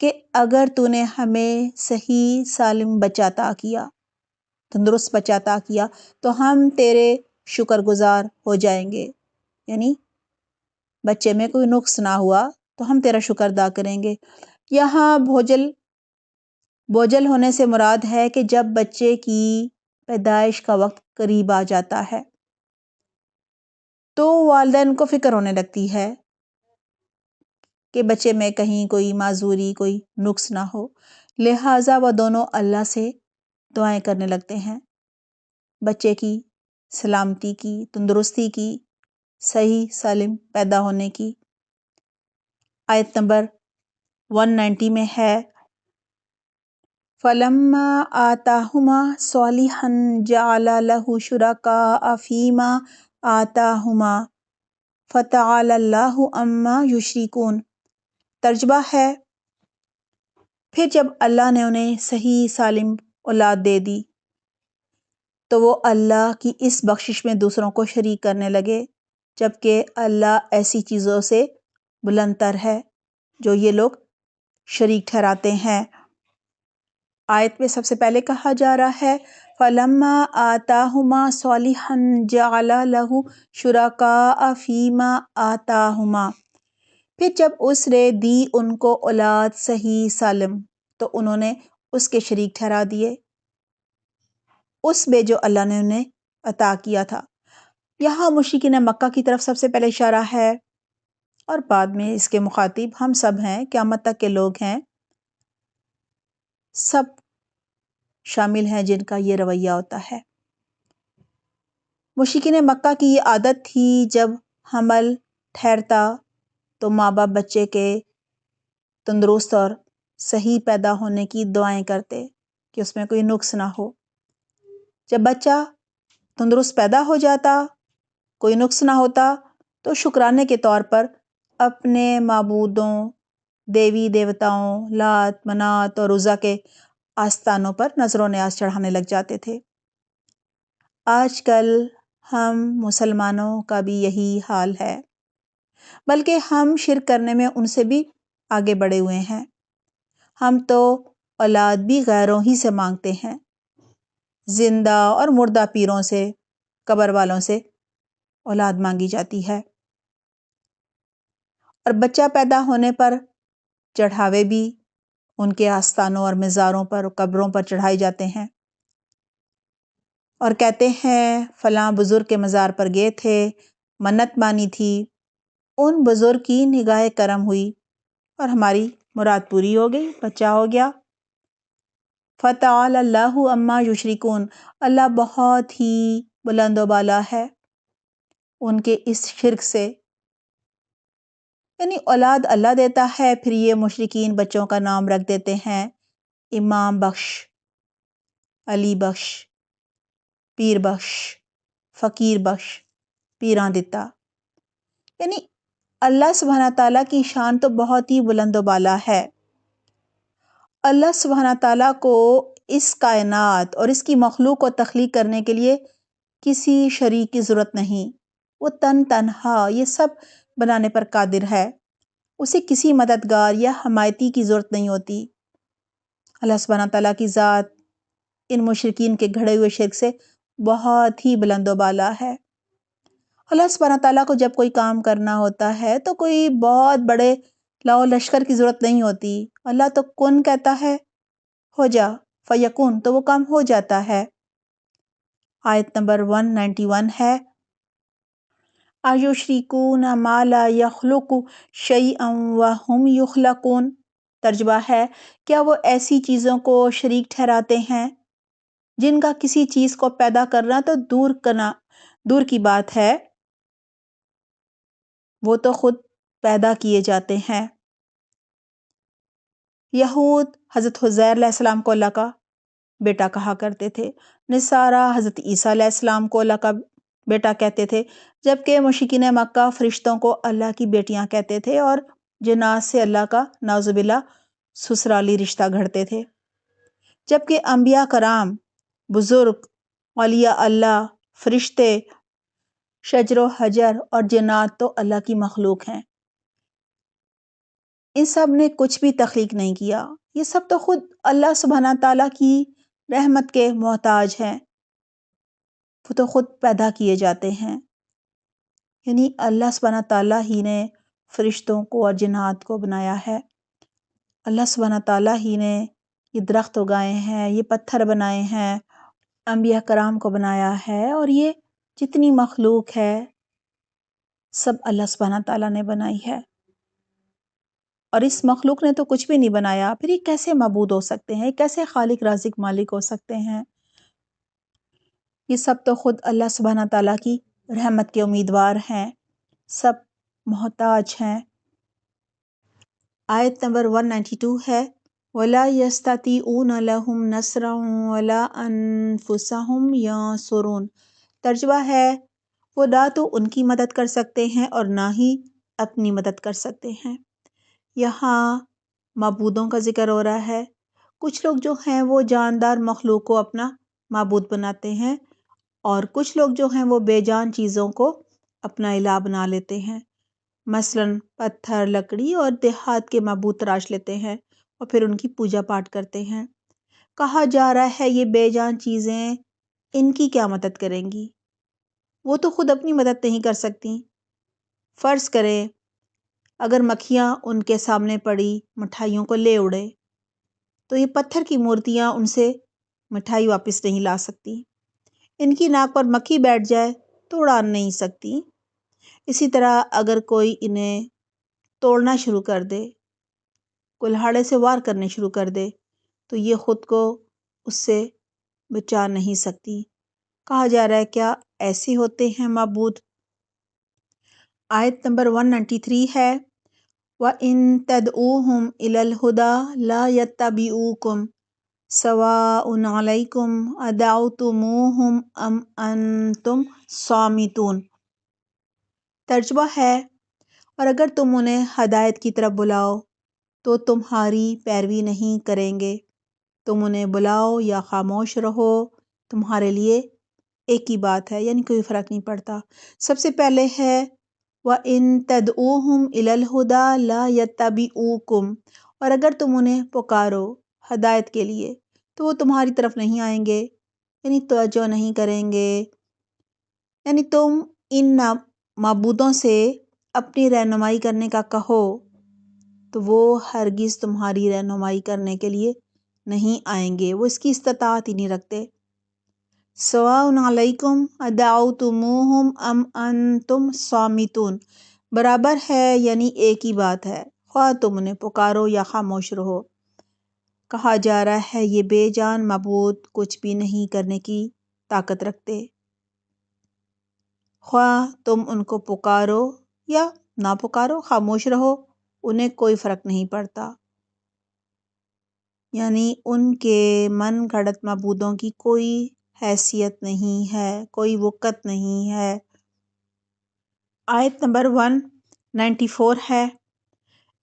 Speaker 1: کہ اگر تو نے ہمیں صحیح سالم بچہ عطا کیا، تندرست بچہ عطا کیا، تو ہم تیرے شکر گزار ہو جائیں گے، یعنی بچے میں کوئی نقص نہ ہوا تو ہم تیرا شکر ادا کریں گے۔ یہاں بوجھل ہونے سے مراد ہے کہ جب بچے کی پیدائش کا وقت قریب آ جاتا ہے تو والدین کو فکر ہونے لگتی ہے کہ بچے میں کہیں کوئی معذوری، کوئی نقص نہ ہو، لہٰذا وہ دونوں اللہ سے دعائیں کرنے لگتے ہیں بچے کی سلامتی کی، تندرستی کی، صحیح سالم پیدا ہونے کی۔ آیت نمبر 190 میں ہے فَلَمَّا آتَاهُمَا صَالِحًا جَعَلَ لَهُ شُرَكَاءَ فِيمَا آتَاهُمَا فَتَعَالَى اللَّهُ عَمَّا يُشْرِكُونَ۔ ترجمہ ہے پھر جب اللہ نے انہیں صحیح سالم اولاد دے دی تو وہ اللہ کی اس بخشش میں دوسروں کو شریک کرنے لگے، جبکہ اللہ ایسی چیزوں سے بلند تر ہے جو یہ لوگ شریک ٹھہراتے ہیں۔ آیت میں سب سے پہلے کہا جا رہا ہے فَلَمَّا آتَاهُمَا صَالِحًا جَعَلَ لَهُ شُرَكَاءَ فِيمَا آتَاهُمَا۔ پھر جب اس نے دی ان کو اولاد صحیح سالم تو انہوں نے اس کے شریک ٹھہرا دیے اس میں جو اللہ نے انہیں عطا کیا تھا۔ یہاں مشرکین مکہ کی طرف سب سے پہلے اشارہ ہے، اور بعد میں اس کے مخاطب ہم سب ہیں، قیامت تک کے لوگ ہیں، سب شامل ہیں جن کا یہ رویہ ہوتا ہے۔ مشرکین مکہ کی یہ عادت تھی جب حمل ٹھہرتا تو ماں باپ بچے کے تندرست اور صحیح پیدا ہونے کی دعائیں کرتے کہ اس میں کوئی نقص نہ ہو۔ جب بچہ تندرست پیدا ہو جاتا، کوئی نقص نہ ہوتا، تو شکرانے کے طور پر اپنے معبودوں، دیوی دیوتاؤں، لات، منات اور عزا کے آستانوں پر نذر و نیاز چڑھانے لگ جاتے تھے۔ آج کل ہم مسلمانوں کا بھی یہی حال ہے، بلکہ ہم شرک کرنے میں ان سے بھی آگے بڑھے ہوئے ہیں۔ ہم تو اولاد بھی غیروں ہی سے مانگتے ہیں، زندہ اور مردہ پیروں سے، قبر والوں سے اولاد مانگی جاتی ہے، اور بچہ پیدا ہونے پر چڑھاوے بھی ان کے آستانوں اور مزاروں پر، قبروں پر چڑھائے جاتے ہیں، اور کہتے ہیں فلاں بزرگ کے مزار پر گئے تھے، منت مانی تھی، ان بزرگ کی نگاہ کرم ہوئی اور ہماری مراد پوری ہو گئی، بچہ ہو گیا۔ فَتَعَالَى اللَّهُ عَمَّا يُشْرِكُونَ۔ اللہ بہت ہی بلند و بالا ہے ان کے اس شرک سے، یعنی اولاد اللہ دیتا ہے، پھر یہ مشرکین بچوں کا نام رکھ دیتے ہیں امام بخش، علی بخش، پیر بخش، فقیر بخش، پیراں دتا۔ یعنی اللہ سبحانہ تعالیٰ کی شان تو بہت ہی بلند و بالا ہے۔ اللہ سبحانہ تعالیٰ کو اس کائنات اور اس کی مخلوق کو تخلیق کرنے کے لیے کسی شریک کی ضرورت نہیں، وہ تنہا یہ سب بنانے پر قادر ہے، اسے کسی مددگار یا حمایتی کی ضرورت نہیں ہوتی۔ اللہ سبحانہ تعالیٰ کی ذات ان مشرکین کے گھڑے ہوئے شرک سے بہت ہی بلند و بالا ہے۔ اللہ سبحانہ تعالیٰ کو جب کوئی کام کرنا ہوتا ہے تو کوئی بہت بڑے لاؤ لشکر کی ضرورت نہیں ہوتی، اللہ تو کن کہتا ہے ہو جا فیکون، تو وہ کام ہو جاتا ہے۔ آیت نمبر 191 ہے اَیُشْرِکُونَ مَا لَا يَخْلُقُ شَیْئًا وَهُمْ یُخْلَقُونَ۔ ترجمہ ہے کیا وہ ایسی چیزوں کو شریک ٹھہراتے ہیں جن کا کسی چیز کو پیدا کرنا تو دور کی بات ہے، وہ تو خود پیدا کیے جاتے ہیں۔ یہود حضرت عزیر علیہ السلام کو اللہ کا بیٹا کہا کرتے تھے، نصارہ حضرت عیسیٰ علیہ السلام کو اللہ کا بیٹا کہتے تھے، جبکہ مشرکین مکہ فرشتوں کو اللہ کی بیٹیاں کہتے تھے اور جنات سے اللہ کا نعوذ باللہ سسرالی رشتہ گھڑتے تھے، جبکہ انبیاء کرام، بزرگ، اولیاء اللہ، فرشتے، شجر و حجر اور جنات تو اللہ کی مخلوق ہیں۔ ان سب نے کچھ بھی تخلیق نہیں کیا، یہ سب تو خود اللہ سبحانہ تعالیٰ کی رحمت کے محتاج ہیں، وہ تو خود پیدا کیے جاتے ہیں۔ یعنی اللہ سبحانہ تعالیٰ ہی نے فرشتوں کو اور جنات کو بنایا ہے، اللہ سبحانہ تعالیٰ ہی نے یہ درخت اگائے ہیں، یہ پتھر بنائے ہیں، انبیاء کرام کو بنایا ہے، اور یہ جتنی مخلوق ہے سب اللہ سبحانہ تعالیٰ نے بنائی ہے، اور اس مخلوق نے تو کچھ بھی نہیں بنایا، پھر یہ کیسے معبود ہو سکتے ہیں، کیسے خالق رازق مالک ہو سکتے ہیں؟ یہ سب تو خود اللہ سبحانہ تعالیٰ کی رحمت کے امیدوار ہیں، سب محتاج ہیں۔ آیت نمبر 192 ہے، وَلَا يَسْتَطِيعُونَ لَهُمْ نَصْرًا وَلَا أَنفُسَهُمْ يَنصُرُونَ۔ ترجمہ ہے، وہ نہ تو ان کی مدد کر سکتے ہیں اور نہ ہی اپنی مدد کر سکتے ہیں۔ یہاں معبودوں کا ذکر ہو رہا ہے، کچھ لوگ جو ہیں وہ جاندار مخلوق کو اپنا معبود بناتے ہیں، اور کچھ لوگ جو ہیں وہ بے جان چیزوں کو اپنا الہ بنا لیتے ہیں، مثلاً پتھر، لکڑی اور دیہات کے معبود تراش لیتے ہیں اور پھر ان کی پوجا پاٹ کرتے ہیں۔ کہا جا رہا ہے یہ بے جان چیزیں ان کی کیا مدد کریں گی، وہ تو خود اپنی مدد نہیں کر سکتی۔ فرض کریں اگر مکھیاں ان کے سامنے پڑی مٹھائیوں کو لے اڑے تو یہ پتھر کی مورتیاں ان سے مٹھائی واپس نہیں لا سکتی، ان کی ناک پر مکھی بیٹھ جائے تو اڑا نہیں سکتی۔ اسی طرح اگر کوئی انہیں توڑنا شروع کر دے، کلہاڑے سے وار کرنے شروع کر دے تو یہ خود کو اس سے بچا نہیں سکتی۔ کہا جا رہا ہے کیا ایسے ہوتے ہیں معبود؟ آیت نمبر 193 ہے، وَإِن تَدْعُوهُمْ إِلَى الْهُدَى لَا يَتَّبِعُوكُمْ سَوَاءٌ عَلَيْكُمْ أَدَعَوْتُمُوهُمْ أَمْ أَنْتُمْ صَامِتُونَ۔ ترجمہ ہے، اور اگر تم انہیں ہدایت کی طرف بلاؤ تو تمہاری پیروی نہیں کریں گے، تم انہیں بلاؤ یا خاموش رہو، تمہارے لیے ایک ہی بات ہے، یعنی کوئی فرق نہیں پڑتا۔ سب سے پہلے ہے وَإِن تَدْعُوهُمْ إِلَى الْهُدَى لَا يَتَّبِعُوكُمْ، اور اگر تم انہیں پکارو ہدایت کے لیے تو وہ تمہاری طرف نہیں آئیں گے، یعنی توجہ نہیں کریں گے۔ یعنی تم ان معبودوں سے اپنی رہنمائی کرنے کا کہو تو وہ ہرگز تمہاری رہنمائی کرنے کے لیے نہیں آئیں گے، وہ اس کی استطاعت ہی نہیں رکھتے۔ سواء علیکم ادعوتموہم ام انتم صامتون، برابر ہے یعنی ایک ہی بات ہے، خواہ تم انہیں پکارو یا خاموش رہو۔ کہا جا رہا ہے یہ بے جان معبود کچھ بھی نہیں کرنے کی طاقت رکھتے، خواہ تم ان کو پکارو یا نہ پکارو، خاموش رہو، انہیں کوئی فرق نہیں پڑتا۔ یعنی ان کے من گھڑت معبودوں کی کوئی حیثیت نہیں ہے، کوئی وقت نہیں ہے۔ آیت نمبر 194 ہے،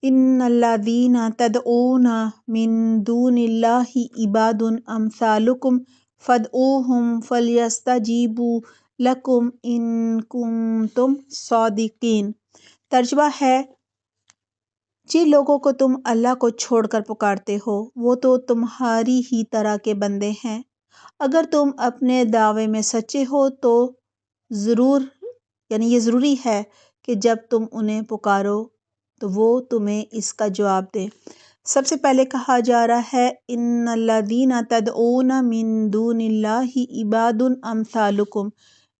Speaker 1: ان الذین تدعون من دون اللہ عباد امثالکم فادعوہم فلیستجیبوا لکم ان کنتم صادقین۔ ترجمہ ہے، جن لوگوں کو تم اللہ کو چھوڑ کر پکارتے ہو وہ تو تمہاری ہی طرح کے بندے ہیں، اگر تم اپنے دعوے میں سچے ہو تو ضرور، یعنی یہ ضروری ہے کہ جب تم انہیں پکارو تو وہ تمہیں اس کا جواب دیں۔ سب سے پہلے کہا جا رہا ہے ان الذین تدعون من دون اللہ عباد امثالکم،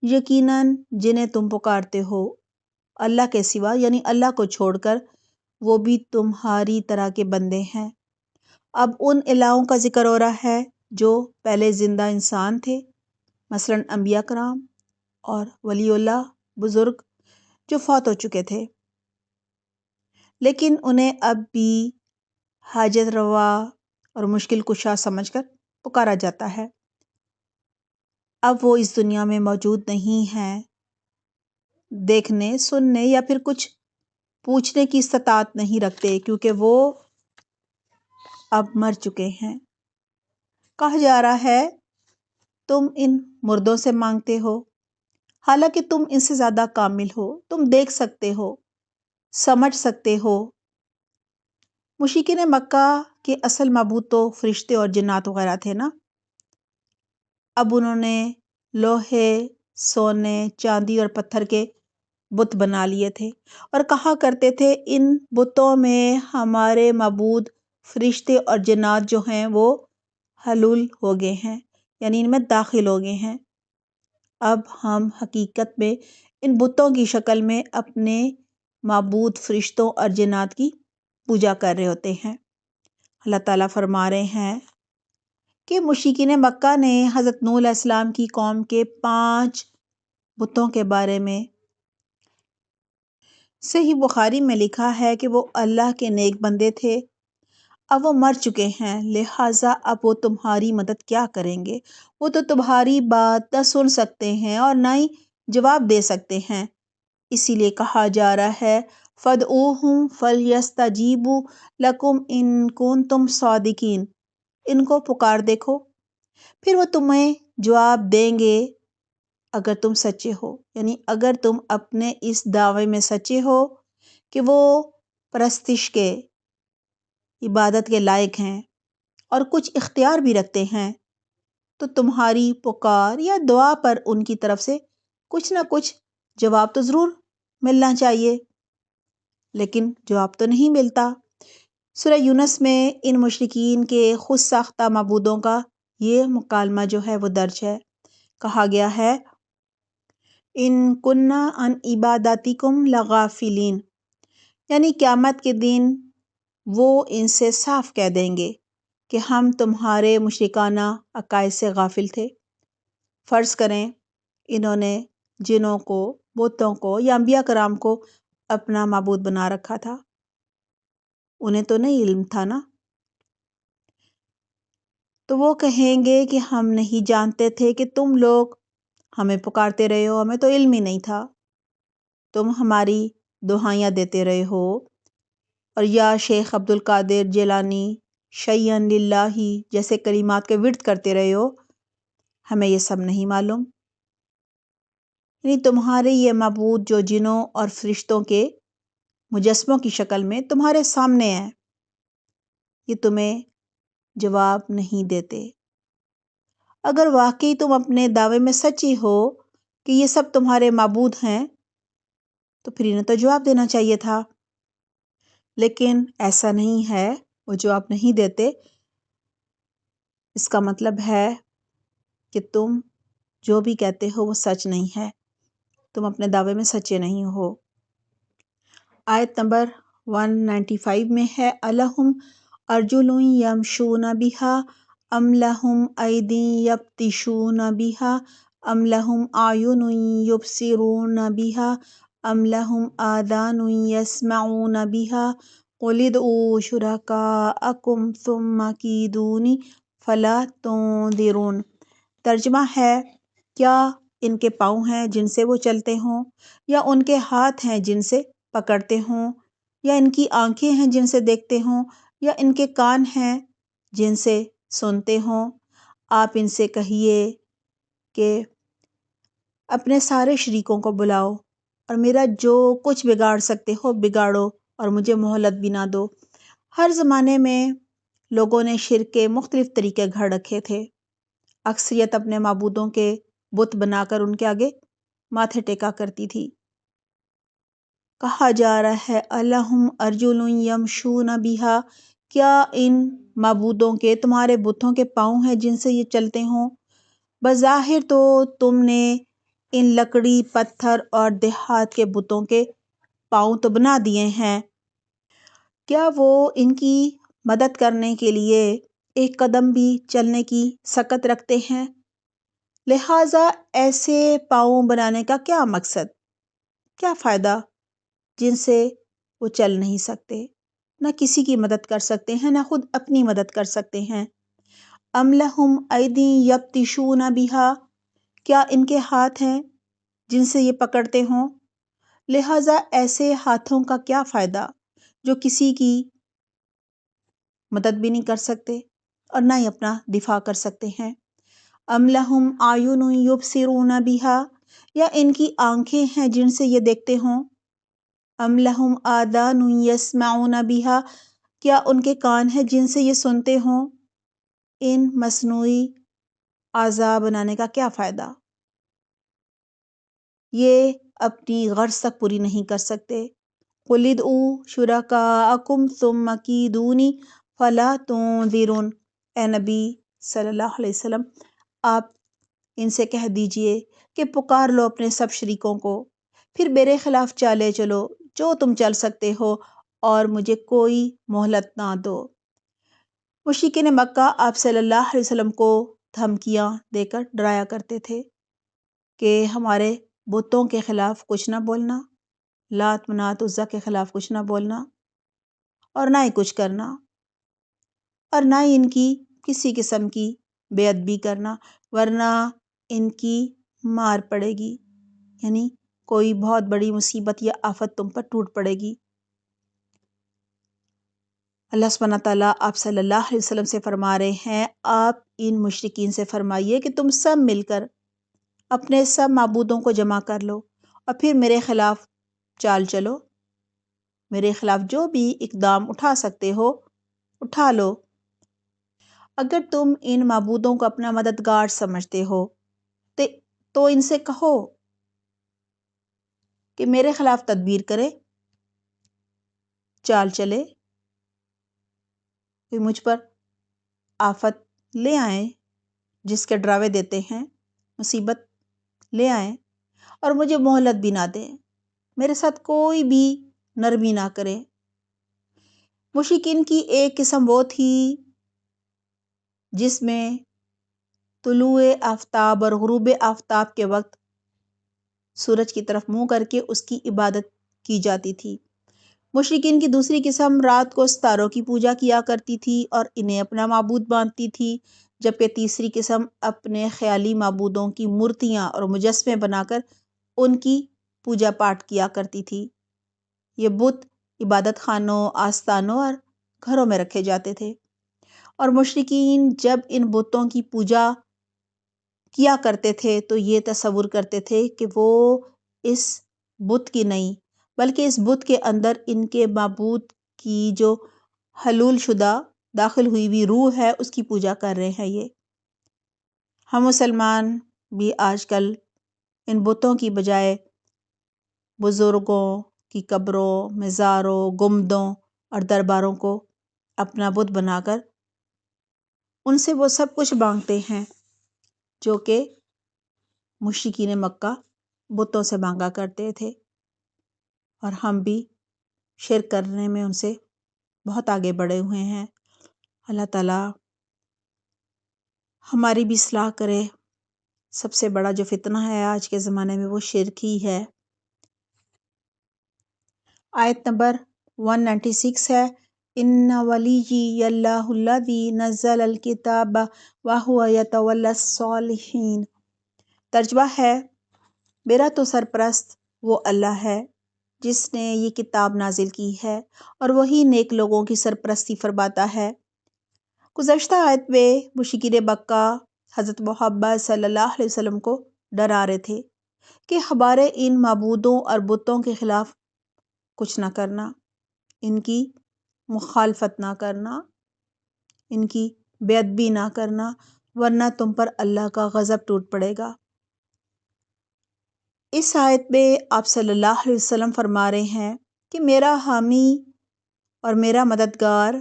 Speaker 1: یقیناً جنہیں تم پکارتے ہو اللہ کے سوا یعنی اللہ کو چھوڑ کر، وہ بھی تمہاری طرح کے بندے ہیں۔ اب ان الہوں کا ذکر ہو رہا ہے جو پہلے زندہ انسان تھے، مثلاً انبیاء کرام اور ولی اللہ، بزرگ جو فوت ہو چکے تھے، لیکن انہیں اب بھی حاجت روا اور مشکل کشا سمجھ کر پکارا جاتا ہے۔ اب وہ اس دنیا میں موجود نہیں ہیں، دیکھنے، سننے یا پھر کچھ پوچھنے کی استطاعت نہیں رکھتے، کیونکہ وہ اب مر چکے ہیں۔ کہا جا رہا ہے تم ان مردوں سے مانگتے ہو، حالانکہ تم ان سے زیادہ کامل ہو، تم دیکھ سکتے ہو، سمجھ سکتے ہو۔ مشرکین مکہ کے اصل معبود تو فرشتے اور جنات وغیرہ تھے نا۔ اب انہوں نے لوہے، سونے، چاندی اور پتھر کے بت بنا لیے تھے اور کہا کرتے تھے ان بتوں میں ہمارے معبود فرشتے اور جنات جو ہیں وہ حلول ہو گئے ہیں، یعنی ان میں داخل ہو گئے ہیں۔ اب ہم حقیقت میں ان بتوں کی شکل میں اپنے معبود فرشتوں اور جنات کی پوجا کر رہے ہوتے ہیں۔ اللہ تعالیٰ فرما رہے ہیں کہ مشرکین مکہ نے حضرت نوح علیہ السلام کی قوم کے 5 بتوں کے بارے میں صحیح بخاری میں لکھا ہے کہ وہ اللہ کے نیک بندے تھے، اب وہ مر چکے ہیں، لہٰذا اب وہ تمہاری مدد کیا کریں گے؟ وہ تو تمہاری بات نہ سن سکتے ہیں اور نہ ہی جواب دے سکتے ہیں۔ اسی لیے کہا جا رہا ہے فَادْعُوهُمْ فَلْيَسْتَجِیبُوا لَکُمْ إِن کُنتُمْ صَادِقِینَ، ان کو پکار دیکھو، پھر وہ تمہیں جواب دیں گے اگر تم سچے ہو، یعنی اگر تم اپنے اس دعوے میں سچے ہو کہ وہ پرستش کے، عبادت کے لائق ہیں اور کچھ اختیار بھی رکھتے ہیں، تو تمہاری پکار یا دعا پر ان کی طرف سے کچھ نہ کچھ جواب تو ضرور ملنا چاہیے، لیکن جواب تو نہیں ملتا۔ سورہ یونس میں ان مشرکین کے خود ساختہ معبودوں کا یہ مکالمہ جو ہے وہ درج ہے۔ کہا گیا ہے ان کننا عن عباداتکم لغافلین، یعنی قیامت کے دن وہ ان سے صاف کہہ دیں گے کہ ہم تمہارے مشرکانہ عقائد سے غافل تھے۔ فرض کریں انہوں نے جنوں کو، بتوں کو یا انبیاء کرام کو اپنا معبود بنا رکھا تھا، انہیں تو نہیں علم تھا نا، تو وہ کہیں گے کہ ہم نہیں جانتے تھے کہ تم لوگ ہمیں پکارتے رہے ہو، ہمیں تو علم ہی نہیں تھا، تم ہماری دعائیاں دیتے رہے ہو، اور یا شیخ عبد القادر جیلانی شیئن للہ جیسے کلمات کے ورد کرتے رہے ہو، ہمیں یہ سب نہیں معلوم۔ یعنی تمہارے یہ معبود جو جنوں اور فرشتوں کے مجسموں کی شکل میں تمہارے سامنے ہیں، یہ تمہیں جواب نہیں دیتے۔ اگر واقعی تم اپنے دعوے میں سچی ہو کہ یہ سب تمہارے معبود ہیں تو پھر انہیں تو جواب دینا چاہیے تھا، لیکن ایسا نہیں ہے، وہ جواب نہیں دیتے۔ اس کا مطلب ہے کہ تم جو بھی کہتے ہو وہ سچ نہیں ہے، تم اپنے دعوے میں سچے نہیں ہو۔ آیت نمبر 195 میں ہے الہم ارجل یمشون بہا ام لہم ایدی یبطشون بہا ام لہم اعین یبصرون بہا ام لہم آذان یسمعون بہا قل ادعوا شرکاءکم ثم کیدون فلا تنظرون۔ ترجمہ ہے کیا ان کے پاؤں ہیں جن سے وہ چلتے ہوں، یا ان کے ہاتھ ہیں جن سے پکڑتے ہوں، یا ان کی آنکھیں ہیں جن سے دیکھتے ہوں، یا ان کے کان ہیں جن سے سنتے ہوں؟ آپ ان سے کہیے کہ اپنے سارے شریکوں کو بلاؤ اور میرا جو کچھ بگاڑ سکتے ہو بگاڑو اور مجھے مہلت بھی نہ دو۔ ہر زمانے میں لوگوں نے شرک کے مختلف طریقے گھڑ رکھے تھے، اکثریت اپنے معبودوں کے بت بنا کر ان کے آگے ماتھے ٹیکا کرتی تھی۔ کہا جا رہا ہے الہم ارجل یمشون بہا، کیا ان معبودوں کے، تمہارے بتوں کے پاؤں ہیں جن سے یہ چلتے ہوں؟ بظاہر تو تم نے ان لکڑی، پتھر اور دیہات کے بتوں کے پاؤں تو بنا دیے ہیں، کیا وہ ان کی مدد کرنے کے لیے ایک قدم بھی چلنے کی سکت رکھتے ہیں؟ لہٰذا ایسے پاؤں بنانے کا کیا مقصد، کیا فائدہ جن سے وہ چل نہیں سکتے، نہ کسی کی مدد کر سکتے ہیں، نہ خود اپنی مدد کر سکتے ہیں۔ ام لہم ایدی یبطشون بہا، کیا ان کے ہاتھ ہیں جن سے یہ پکڑتے ہوں؟ لہٰذا ایسے ہاتھوں کا کیا فائدہ جو کسی کی مدد بھی نہیں کر سکتے اور نہ ہی اپنا دفاع کر سکتے ہیں۔ ام لہم اعین یبصرون بہا، یا ان کی آنکھیں ہیں جن سے یہ دیکھتے ہوں۔ ام لہم آذان یسمعون بہا، کیا ان کے کان ہیں جن سے یہ سنتے ہوں۔ ان مصنوعی اعضاء بنانے کا کیا فائدہ؟ یہ اپنی غرض تک پوری نہیں کر سکتے۔ قل ادعوا شرکاءکم ثم کیدونی فلا تنظرون، اے نبی صلی اللہ علیہ وسلم آپ ان سے کہہ دیجئے کہ پکار لو اپنے سب شریکوں کو، پھر میرے خلاف چالے چلو جو تم چل سکتے ہو اور مجھے کوئی مہلت نہ دو۔ مشرکین مکہ آپ صلی اللہ علیہ وسلم کو دھمکیاں دے کر ڈرایا کرتے تھے کہ ہمارے بتوں کے خلاف کچھ نہ بولنا، لات منات عزا کے خلاف کچھ نہ بولنا اور نہ ہی کچھ کرنا، اور نہ ہی ان کی کسی قسم کی بے ادبی کرنا، ورنہ ان کی مار پڑے گی، یعنی کوئی بہت بڑی مصیبت یا آفت تم پر ٹوٹ پڑے گی۔ اللہ سبحانہ تعالیٰ آپ صلی اللہ علیہ وسلم سے فرما رہے ہیں، آپ ان مشرکین سے فرمائیے کہ تم سب مل کر اپنے سب معبودوں کو جمع کر لو اور پھر میرے خلاف چال چلو، میرے خلاف جو بھی اقدام اٹھا سکتے ہو اٹھا لو۔ اگر تم ان معبودوں کو اپنا مددگار سمجھتے ہو تو ان سے کہو کہ میرے خلاف تدبیر کرے، چال چلے، کہ مجھ پر آفت لے آئیں، جس کے ڈراوے دیتے ہیں، مصیبت لے آئیں اور مجھے مہلت بھی نہ دیں، میرے ساتھ کوئی بھی نرمی نہ کریں۔ مشرکین کی ایک قسم وہ تھی جس میں طلوع آفتاب اور غروب آفتاب کے وقت سورج کی طرف منہ کر کے اس کی عبادت کی جاتی تھی۔ مشرکین کی دوسری قسم رات کو ستاروں کی پوجا کیا کرتی تھی اور انہیں اپنا معبود مانتی تھی، جبکہ تیسری قسم اپنے خیالی معبودوں کی مورتیاں اور مجسمے بنا کر ان کی پوجا پاٹ کیا کرتی تھی۔ یہ بت عبادت خانوں، آستانوں اور گھروں میں رکھے جاتے تھے، اور مشرکین جب ان بتوں کی پوجا کیا کرتے تھے تو یہ تصور کرتے تھے کہ وہ اس بت کی نہیں بلکہ اس بت کے اندر ان کے معبود کی جو حلول شدہ داخل ہوئی ہوئی روح ہے اس کی پوجا کر رہے ہیں۔ یہ ہم مسلمان بھی آج کل ان بتوں کی بجائے بزرگوں کی قبروں، مزاروں، گنبدوں اور درباروں کو اپنا بت بنا کر ان سے وہ سب کچھ مانگتے ہیں جو کہ مشرکین مکہ بتوں سے مانگا کرتے تھے، اور ہم بھی شرک کرنے میں ان سے بہت آگے بڑھے ہوئے ہیں۔ اللہ تعالیٰ ہماری بھی اصلاح کرے۔ سب سے بڑا جو فتنہ ہے آج کے زمانے میں وہ شرک ہی ہے۔ آیت نمبر 196 ہے، ان ولیی اللہ الذی نزل الکتاب وہو یتولی الصالحین۔ ترجمہ ہے، میرا تو سرپرست وہ اللہ ہے جس نے یہ کتاب نازل کی ہے اور وہی نیک لوگوں کی سرپرستی فرماتا ہے۔ گزشتہ آیت میں مشرکین مکہ حضرت محمد صلی اللہ علیہ وسلم کو ڈرا رہے تھے کہ ہمارے ان معبودوں اور بتوں کے خلاف کچھ نہ کرنا، ان کی مخالفت نہ کرنا، ان کی بے ادبی نہ کرنا، ورنہ تم پر اللہ کا غضب ٹوٹ پڑے گا۔ اس آیت میں آپ صلی اللہ علیہ وسلم فرما رہے ہیں کہ میرا حامی اور میرا مددگار،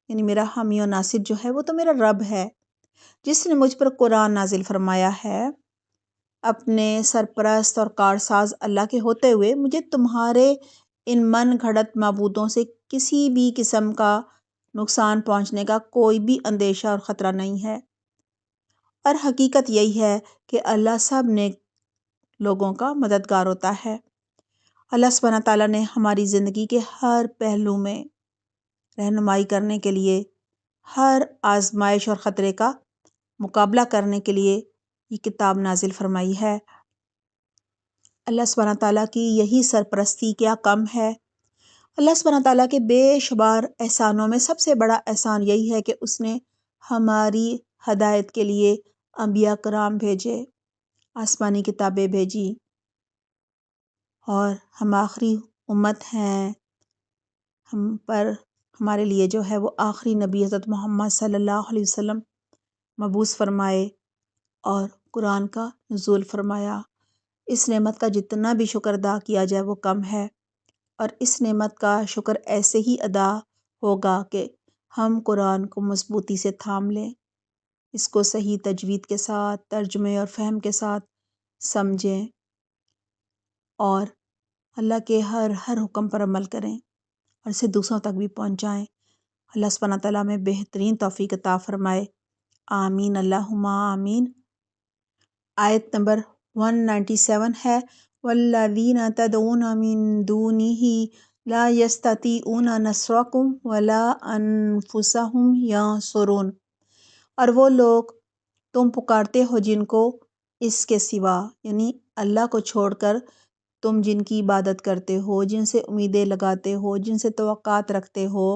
Speaker 1: یعنی میرا حامی و ناصر جو ہے وہ تو میرا رب ہے جس نے مجھ پر قرآن نازل فرمایا ہے۔ اپنے سرپرست اور کارساز اللہ کے ہوتے ہوئے مجھے تمہارے ان من گھڑت معبودوں سے کسی بھی قسم کا نقصان پہنچنے کا کوئی بھی اندیشہ اور خطرہ نہیں ہے، اور حقیقت یہی ہے کہ اللہ سب نیک لوگوں کا مددگار ہوتا ہے۔ اللہ سبحانہ تعالیٰ نے ہماری زندگی کے ہر پہلو میں رہنمائی کرنے کے لیے، ہر آزمائش اور خطرے کا مقابلہ کرنے کے لیے یہ کتاب نازل فرمائی ہے۔ اللہ سبحانہ تعالیٰ کی یہی سرپرستی کیا کم ہے؟ اللہ سبحانہ تعالیٰ کے بے شمار احسانوں میں سب سے بڑا احسان یہی ہے کہ اس نے ہماری ہدایت کے لیے انبیاء کرام بھیجے، آسمانی کتابیں بھیجی، اور ہم آخری امت ہیں، ہم پر ہمارے لیے جو ہے وہ آخری نبی حضرت محمد صلی اللہ علیہ وسلم مبعوث فرمائے اور قرآن کا نزول فرمایا۔ اس نعمت کا جتنا بھی شکر ادا کیا جائے وہ کم ہے، اور اس نعمت کا شکر ایسے ہی ادا ہوگا کہ ہم قرآن کو مضبوطی سے تھام لیں، اس کو صحیح تجوید کے ساتھ، ترجمے اور فہم کے ساتھ سمجھیں، اور اللہ کے ہر حکم پر عمل کریں اور اسے دوسروں تک بھی پہنچائیں۔ اللہ سبحانہ تعالیٰ میں بہترین توفیق عطا فرمائے، آمین اللہم آمین۔ آیت نمبر 197 ہے، وَالَّذِينَ تَدْعُونَ مِن دُونِهِ لَا يَسْتَطِيعُونَ نَصْرَكُمْ وَلَا أَنفُسَهُمْ يَنصُرُونَ، اور وہ لوگ تم پکارتے ہو جن کو اس کے سوا، یعنی اللہ کو چھوڑ کر تم جن کی عبادت کرتے ہو، جن سے امیدیں لگاتے ہو، جن سے توقعات رکھتے ہو،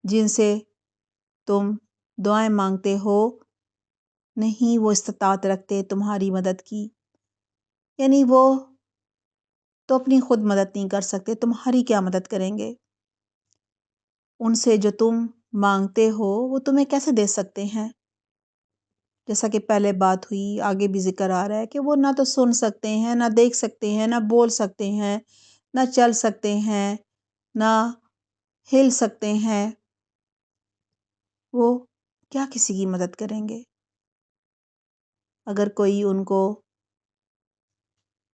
Speaker 1: جن سے تم دعائیں مانگتے ہو، نہیں وہ استطاعت رکھتے تمہاری مدد کی، یعنی وہ تو اپنی خود مدد نہیں کر سکتے، تمہاری کیا مدد کریں گے؟ ان سے جو تم مانگتے ہو وہ تمہیں کیسے دے سکتے ہیں؟ جیسا کہ پہلے بات ہوئی، آگے بھی ذکر آ رہا ہے کہ وہ نہ تو سن سکتے ہیں، نہ دیکھ سکتے ہیں، نہ بول سکتے ہیں، نہ چل سکتے ہیں، نہ ہل سکتے ہیں، وہ کیا کسی کی مدد کریں گے؟ اگر کوئی ان کو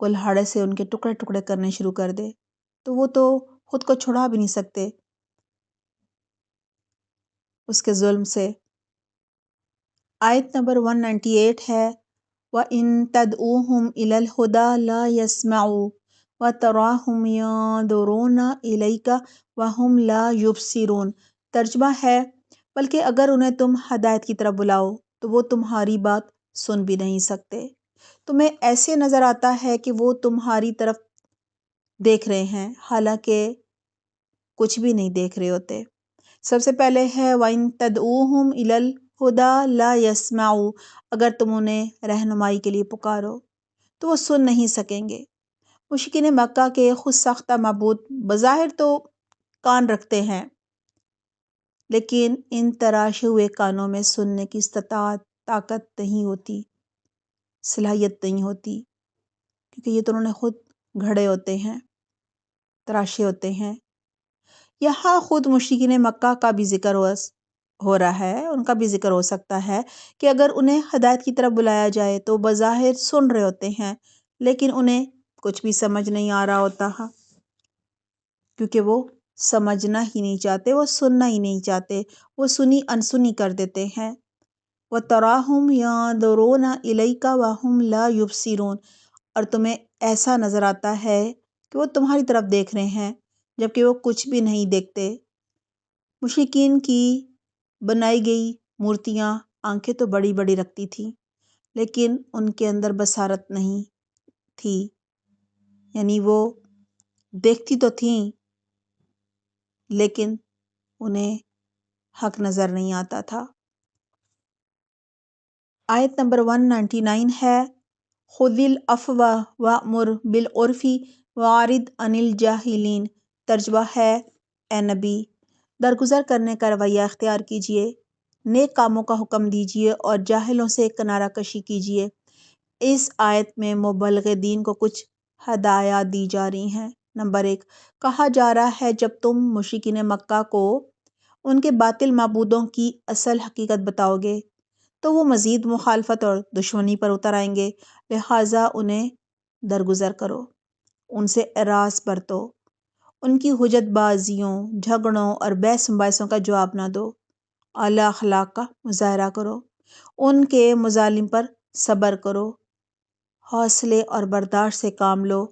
Speaker 1: کلہاڑے سے ان کے ٹکڑے ٹکڑے کرنے شروع کر دے تو وہ تو خود کو چھڑا بھی نہیں سکتے اس کے ظلم سے۔ آیت نمبر 198 ہے، وَإِن تَدْعُوهُمْ إِلَى الْهُدَى لَا يَسْمَعُوا وَتَرَاهُمْ يَنظُرُونَ إِلَيْكَ وَهُمْ لَا يُبْصِرُونَ۔ ترجمہ ہے، بلکہ اگر انہیں تم ہدایت کی طرف بلاؤ تو وہ تمہاری بات سن بھی نہیں سکتے، تمہیں ایسے نظر آتا ہے کہ وہ تمہاری طرف دیکھ رہے ہیں حالانکہ کچھ بھی نہیں دیکھ رہے ہوتے۔ سب سے پہلے ہے وَإِن تَدْعُوهُمْ إِلَى الْهُدَى لَا يَسْمَعُوا، اگر تم انہیں رہنمائی کے لیے پکارو تو وہ سن نہیں سکیں گے۔ مشرکین مکہ کے خود ساختہ معبود بظاہر تو کان رکھتے ہیں، لیکن ان تراشے ہوئے کانوں میں سننے کی استطاعت، طاقت نہیں ہوتی، صلاحیت نہیں ہوتی، کیونکہ یہ تو انہوں نے خود گھڑے ہوتے ہیں، تراشے ہوتے ہیں۔ یہاں خود مشرکین مکہ کا بھی ذکر ہو رہا ہے، ان کا بھی ذکر ہو سکتا ہے کہ اگر انہیں ہدایت کی طرف بلایا جائے تو بظاہر سن رہے ہوتے ہیں، لیکن انہیں کچھ بھی سمجھ نہیں آ رہا ہوتا، کیونکہ وہ سمجھنا ہی نہیں چاہتے، وہ سننا ہی نہیں چاہتے، وہ سنی انسنی کر دیتے ہیں۔ وَتَرَاهُمْ يَنظُرُونَ إِلَيْكَ وَهُمْ لَا يُبْصِرُونَ، اور تمہیں ایسا نظر آتا ہے کہ وہ تمہاری طرف دیکھ رہے ہیں جبکہ وہ کچھ بھی نہیں دیکھتے۔ مشرکین کی بنائی گئی مورتیاں آنکھیں تو بڑی بڑی رکھتی تھیں، لیکن ان کے اندر بصارت نہیں تھی، یعنی وہ دیکھتی تو تھیں لیکن انہیں حق نظر نہیں آتا تھا۔ آیت نمبر 199 ہے، خُذِ الْعَفْوَ وَأْمُرْ بِالْعُرْفِ وَأَعْرِضْ عَنِ الْجَاهِلِينَ۔ ترجمہ ہے، اے نبی درگزر کرنے کا رویہ اختیار کیجیے، نیک کاموں کا حکم دیجیے اور جاہلوں سے کنارہ کشی کیجیے۔ اس آیت میں مبلغ دین کو کچھ ہدایات دی جا رہی ہیں۔ نمبر 1، کہا جا رہا ہے جب تم مشرکین مکہ کو ان کے باطل معبودوں کی اصل حقیقت بتاؤ گے تو وہ مزید مخالفت اور دشمنی پر اتر آئیں گے، لہٰذا انہیں درگزر کرو، ان سے اعراض برتو، ان کی حجت بازیوں، جھگڑوں اور بحث مباحثوں کا جواب نہ دو، اعلیٰ اخلاق کا مظاہرہ کرو، ان کے مظالم پر صبر کرو، حوصلے اور برداشت سے کام لو۔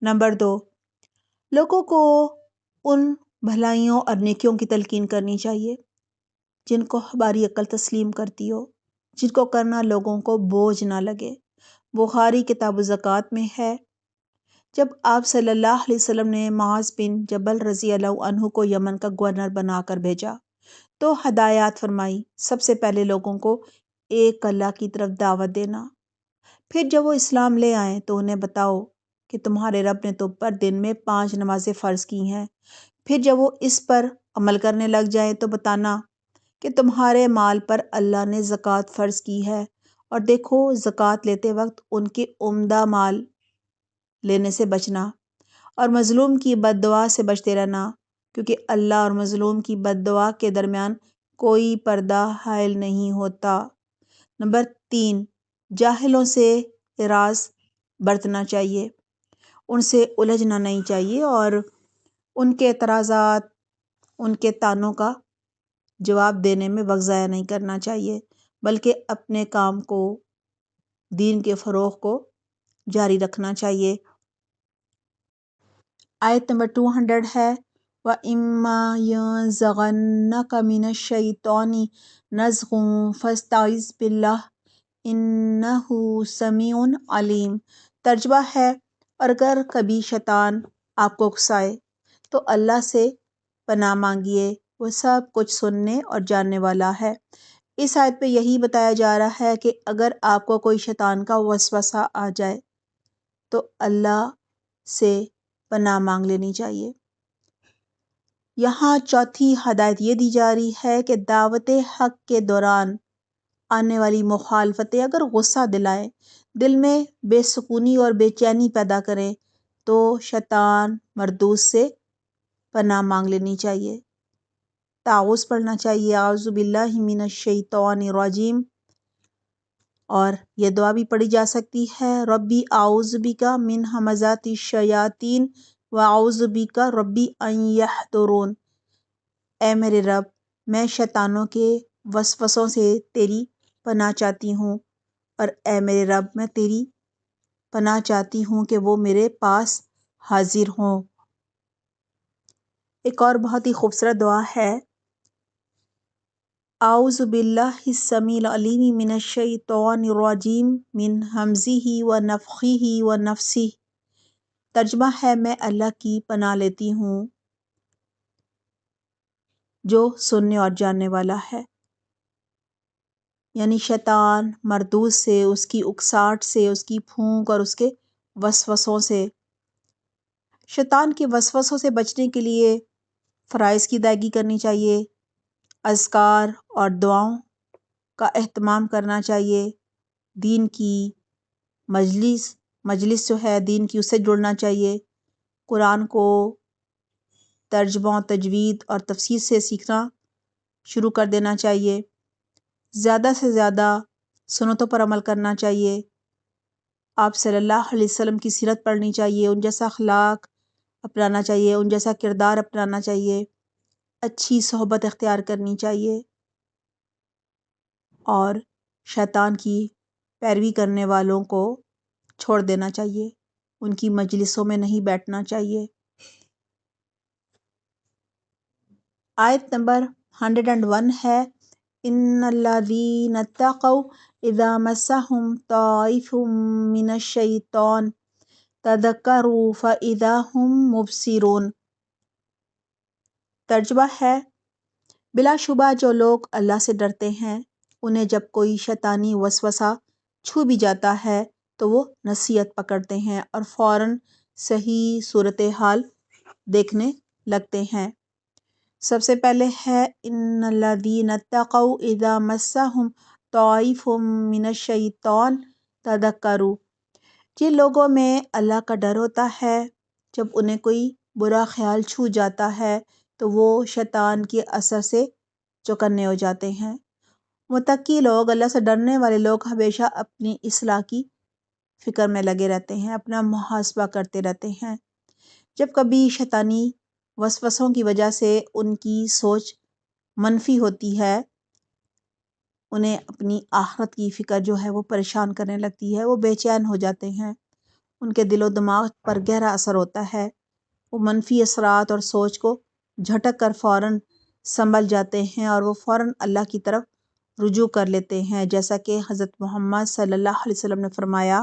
Speaker 1: نمبر 2، لوگوں کو ان بھلائیوں اور نیکیوں کی تلقین کرنی چاہیے جن کو ہماری عقل تسلیم کرتی ہو، جن کو کرنا لوگوں کو بوجھ نہ لگے، بخاری کتاب الزکوٰۃ میں ہے۔ جب آپ صلی اللہ علیہ وسلم نے معاذ بن جبل رضی اللہ عنہ کو یمن کا گورنر بنا کر بھیجا تو ہدایات فرمائی، سب سے پہلے لوگوں کو ایک اللہ کی طرف دعوت دینا، پھر جب وہ اسلام لے آئیں تو انہیں بتاؤ کہ تمہارے رب نے تم پر دن میں 5 نمازیں فرض کی ہیں، پھر جب وہ اس پر عمل کرنے لگ جائیں تو بتانا کہ تمہارے مال پر اللہ نے زکوٰۃ فرض کی ہے، اور دیکھو زکوٰۃ لیتے وقت ان کے عمدہ مال لینے سے بچنا، اور مظلوم کی بد دعا سے بچتے رہنا، کیونکہ اللہ اور مظلوم کی بد دعا کے درمیان کوئی پردہ حائل نہیں ہوتا۔ نمبر 3، جاہلوں سے اعراض برتنا چاہیے، ان سے الجھنا نہیں چاہیے، اور ان کے اعتراضات، ان کے طعنوں کا جواب دینے میں وقت ضائع نہیں کرنا چاہیے، بلکہ اپنے کام کو، دین کے فروغ کو جاری رکھنا چاہیے۔ آیت نمبر 200 ہے، وَإِمَّا يَنزَغَنَّكَ مِنَ الشَّيْطَانِ نَزْغٌ فَاسْتَعِذْ بِاللَّهِ إِنَّهُ سَمِيعٌ عَلِيمٌ۔ ترجمہ ہے، اور اگر کبھی شیطان آپ کو اکسائے تو اللہ سے پناہ مانگیے، وہ سب کچھ سننے اور جاننے والا ہے۔ اس آیت پہ یہی بتایا جا رہا ہے کہ اگر آپ کو کوئی شیطان کا وسوسہ آ جائے تو اللہ سے پناہ مانگ لینی چاہیے۔ یہاں چوتھی ہدایت یہ دی جا رہی ہے کہ دعوت حق کے دوران آنے والی مخالفتیں اگر غصہ دلائیں، دل میں بے سکونی اور بے چینی پیدا کریں، تو شیطان مردود سے پناہ مانگ لینی چاہیے، تعوذ پڑھنا چاہیے، اعوذ باللہ من الشیطان الرجیم، اور یہ دعا بھی پڑھی جا سکتی ہے، ربی اعوذ بک من ہمزات الشیاطین واعوذ بک ربی ان یحضرون۔ اے میرے رب، میں شیطانوں کے وسوسوں سے تیری پناہ چاہتی ہوں، اور اے میرے رب، میں تیری پناہ چاہتی ہوں کہ وہ میرے پاس حاضر ہوں۔ ایک اور بہت ہی خوبصورت دعا ہے، اعوذ باللہ السمیع العلیم من الشیطان الرجیم من ہمزہ ونفخہ ونفثہ۔ ترجمہ ہے، میں اللہ کی پناہ لیتی ہوں جو سننے اور جاننے والا ہے، یعنی شیطان مردود سے، اس کی اکساہٹ سے، اس کی پھونک اور اس کے وسوسوں سے۔ شیطان کے وسوسوں سے بچنے کے لیے فرائض کی ادائیگی کرنی چاہیے، اذکار اور دعاؤں کا اہتمام کرنا چاہیے، دین کی مجلس جو ہے دین کی، اس سے جڑنا چاہیے، قرآن کو ترجمہ، تجوید اور تفسیر سے سیکھنا شروع کر دینا چاہیے، زیادہ سے زیادہ سنتوں پر عمل کرنا چاہیے، آپ صلی اللہ علیہ وسلم کی سیرت پڑھنی چاہیے، ان جیسا اخلاق اپنانا چاہیے، ان جیسا کردار اپنانا چاہیے، اچھی صحبت اختیار کرنی چاہیے، اور شیطان کی پیروی کرنے والوں کو چھوڑ دینا چاہیے، ان کی مجلسوں میں نہیں بیٹھنا چاہیے۔ آیت نمبر 101 ہے، ان الذین اتقوا اذا مسهم طائف من الشیطان تذکروا فاذا هم مبصرون۔ ترجمہ ہے، بلا شبہ جو لوگ اللہ سے ڈرتے ہیں، انہیں جب کوئی شیطانی وسوسہ چھو بھی جاتا ہے تو وہ نصیحت پکڑتے ہیں اور فوراً صحیح صورتحال دیکھنے لگتے ہیں۔ سب سے پہلے ہے، ان الذین اتقوا اذا مسهم طائف من الشیطان تذکروا۔ جن لوگوں میں اللہ کا ڈر ہوتا ہے، جب انہیں کوئی برا خیال چھو جاتا ہے تو وہ شیطان کے اثر سے چوکنے ہو جاتے ہیں۔ متقی لوگ، اللہ سے ڈرنے والے لوگ ہمیشہ اپنی اصلاح کی فکر میں لگے رہتے ہیں، اپنا محاسبہ کرتے رہتے ہیں۔ جب کبھی شیطانی وسوسوں کی وجہ سے ان کی سوچ منفی ہوتی ہے، انہیں اپنی آخرت کی فکر جو ہے وہ پریشان کرنے لگتی ہے، وہ بے چین ہو جاتے ہیں، ان کے دل و دماغ پر گہرا اثر ہوتا ہے، وہ منفی اثرات اور سوچ کو جھٹک کر فوراً سنبھل جاتے ہیں اور وہ فوراً اللہ کی طرف رجوع کر لیتے ہیں، جیسا کہ حضرت محمد صلی اللہ علیہ وسلم نے فرمایا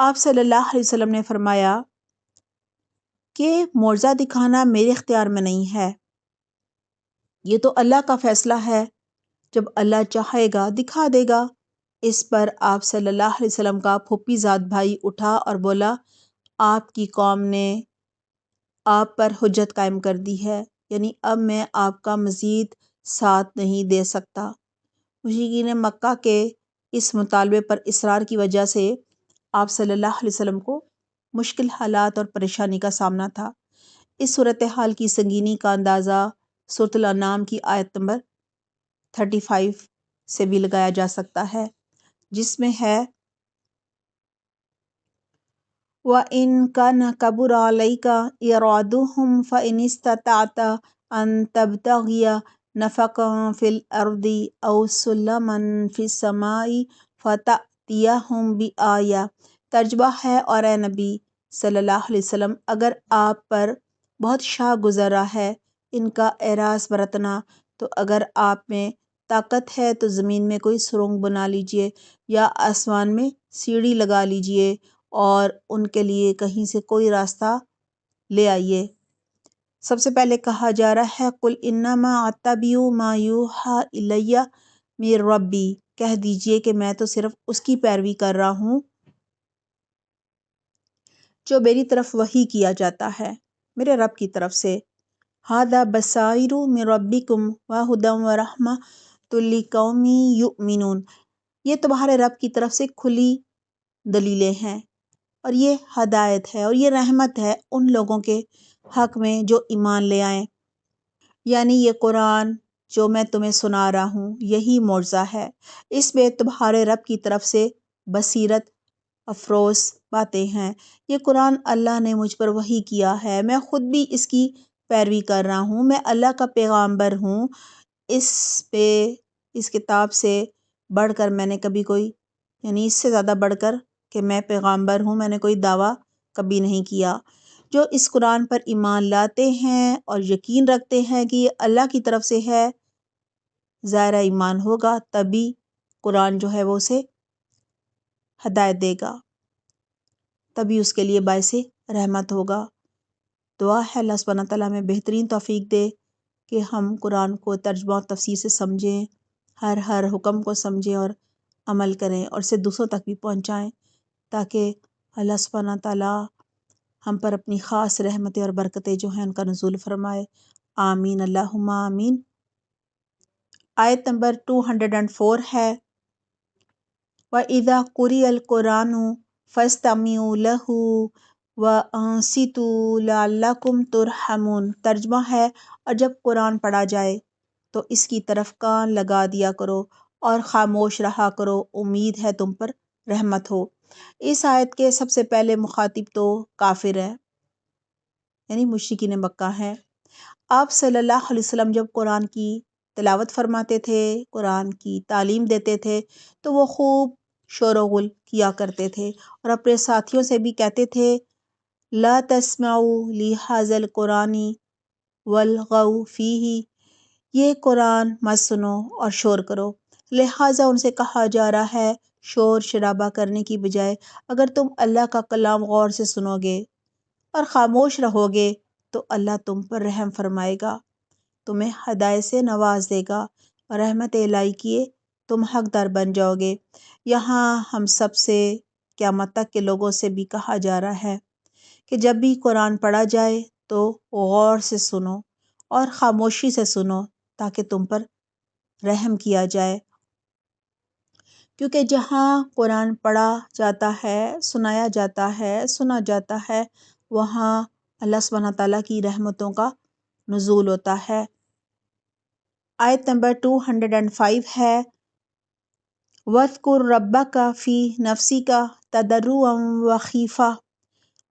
Speaker 1: آپ صلی اللہ علیہ وسلم نے فرمایا کہ معجزہ دکھانا میرے اختیار میں نہیں ہے، یہ تو اللہ کا فیصلہ ہے، جب اللہ چاہے گا دکھا دے گا۔ اس پر آپ صلی اللہ علیہ وسلم کا پھوپھی زاد بھائی اٹھا اور بولا، آپ کی قوم نے آپ پر حجت قائم کر دی ہے، یعنی اب میں آپ کا مزید ساتھ نہیں دے سکتا۔ مشرکین مکہ کے اس مطالبے پر اصرار کی وجہ سے آپ صلی اللہ علیہ وسلم کو مشکل حالات اور پریشانی کا سامنا تھا۔ اس صورتحال کی سنگینی کا اندازہ سورۃ الانعام کی آیت نمبر 35 سے بھی لگایا جا سکتا ہے، جس میں ہے وَإِن كَانَ كَبُرَ عَلَيْكَ إِعْرَاضُهُمْ فَإِنِ اسْتَطَعْتَ أَن تَبْتَغِيَ نَفَقًا فِي الْأَرْضِ أَوْ سُلَمًا فِي السَّمَاءِ فَتَأْتِيَهُم بِآيَةٍ۔ ترجمہ ہے، اور اے نبی صلی اللہ علیہ وسلم، اگر آپ پر بہت شاہ گزرا ہے ان کا اعراض برتنا، تو اگر آپ میں طاقت ہے تو زمین میں کوئی سرنگ بنا لیجئے یا آسمان میں سیڑھی لگا لیجئے اور ان کے لیے کہیں سے کوئی راستہ لے آئیے۔ سب سے پہلے کہا جا رہا ہے قُلْ إِنَّمَا أَتَّبِعُ مَا يُوحَىٰ إِلَيَّ مِن رَبِّي، کہہ دیجئے کہ میں تو صرف اس کی پیروی کر رہا ہوں جو میری طرف وحی کیا جاتا ہے، میرے رب کی طرف سے۔ هَٰذَا بَصَائِرُ مِن رَبِّكُمْ وَهُدًى وَرَحْمَةٌ لِّقَوْمٍ يُؤْمِنُونَ، یہ تمہارے رب کی طرف سے کھلی دلیلیں ہیں، اور یہ ہدایت ہے اور یہ رحمت ہے ان لوگوں کے حق میں جو ایمان لے آئیں۔ یعنی یہ قرآن جو میں تمہیں سنا رہا ہوں یہی معجزہ ہے، اس میں تمہارے رب کی طرف سے بصیرت افروز باتیں ہیں۔ یہ قرآن اللہ نے مجھ پر وحی کیا ہے، میں خود بھی اس کی پیروی کر رہا ہوں، میں اللہ کا پیغامبر ہوں۔ اس کتاب سے بڑھ کر میں نے کبھی کوئی، یعنی اس سے زیادہ بڑھ کر کہ میں پیغامبر ہوں، میں نے کوئی دعویٰ کبھی نہیں کیا۔ جو اس قرآن پر ایمان لاتے ہیں اور یقین رکھتے ہیں کہ یہ اللہ کی طرف سے ہے، ظاہرہ ایمان ہوگا، تبھی قرآن جو ہے وہ اسے ہدایت دے گا، تبھی اس کے لیے باعث رحمت ہوگا۔ دعا ہے اللہ سبحانہ تعالیٰ میں بہترین توفیق دے کہ ہم قرآن کو ترجمہ و تفسیر سے سمجھیں، ہر حکم کو سمجھیں اور عمل کریں، اور اسے دوسروں تک بھی پہنچائیں، تاکہ اللہ سبحانہ تعالیٰ ہم پر اپنی خاص رحمتیں اور برکتیں جو ہیں ان کا نزول فرمائے۔ آمین اللہم آمین۔ آیت نمبر 204 ہے، وَإِذَا قُرِئَ الْقُرْآنُ فَاسْتَمِعُوا لَهُ وَأَنصِتُوا لَعَلَّكُمْ تُرْحَمُونَ۔ ترجمہ ہے، اور جب قرآن پڑھا جائے تو اس کی طرف کان لگا دیا کرو اور خاموش رہا کرو، امید ہے تم پر رحمت ہو۔ اس آیت کے سب سے پہلے مخاطب تو کافر ہیں، یعنی مشرکین مکہ ہیں۔ آپ صلی اللہ علیہ وسلم جب قرآن کی تلاوت فرماتے تھے، قرآن کی تعلیم دیتے تھے، تو وہ خوب شور و غل کیا کرتے تھے اور اپنے ساتھیوں سے بھی کہتے تھے، لا تسمعوا لہذا القرآن والغوا فیہ، یہ قرآن مت سنو اور شور کرو۔ لہٰذا ان سے کہا جا رہا ہے شور شرابہ کرنے کی بجائے اگر تم اللہ کا کلام غور سے سنو گے اور خاموش رہو گے تو اللہ تم پر رحم فرمائے گا، تمہیں ہدایت سے نواز دے گا اور رحمت الہی کیے تم حقدار بن جاؤ گے۔ یہاں ہم سب سے قیامت تک کے لوگوں سے بھی کہا جا رہا ہے کہ جب بھی قرآن پڑھا جائے تو غور سے سنو اور خاموشی سے سنو تاکہ تم پر رحم کیا جائے، کیونکہ جہاں قرآن پڑھا جاتا ہے، سنایا جاتا ہے، سنا جاتا ہے، وہاں اللہ سبحانہ تعالیٰ کی رحمتوں کا نزول ہوتا ہے۔ آیت نمبر 205 ہے، وَاذْكُرْ رَبَّكَ فِي نَفْسِكَ تَضَرُّعًا وَخِيفَةً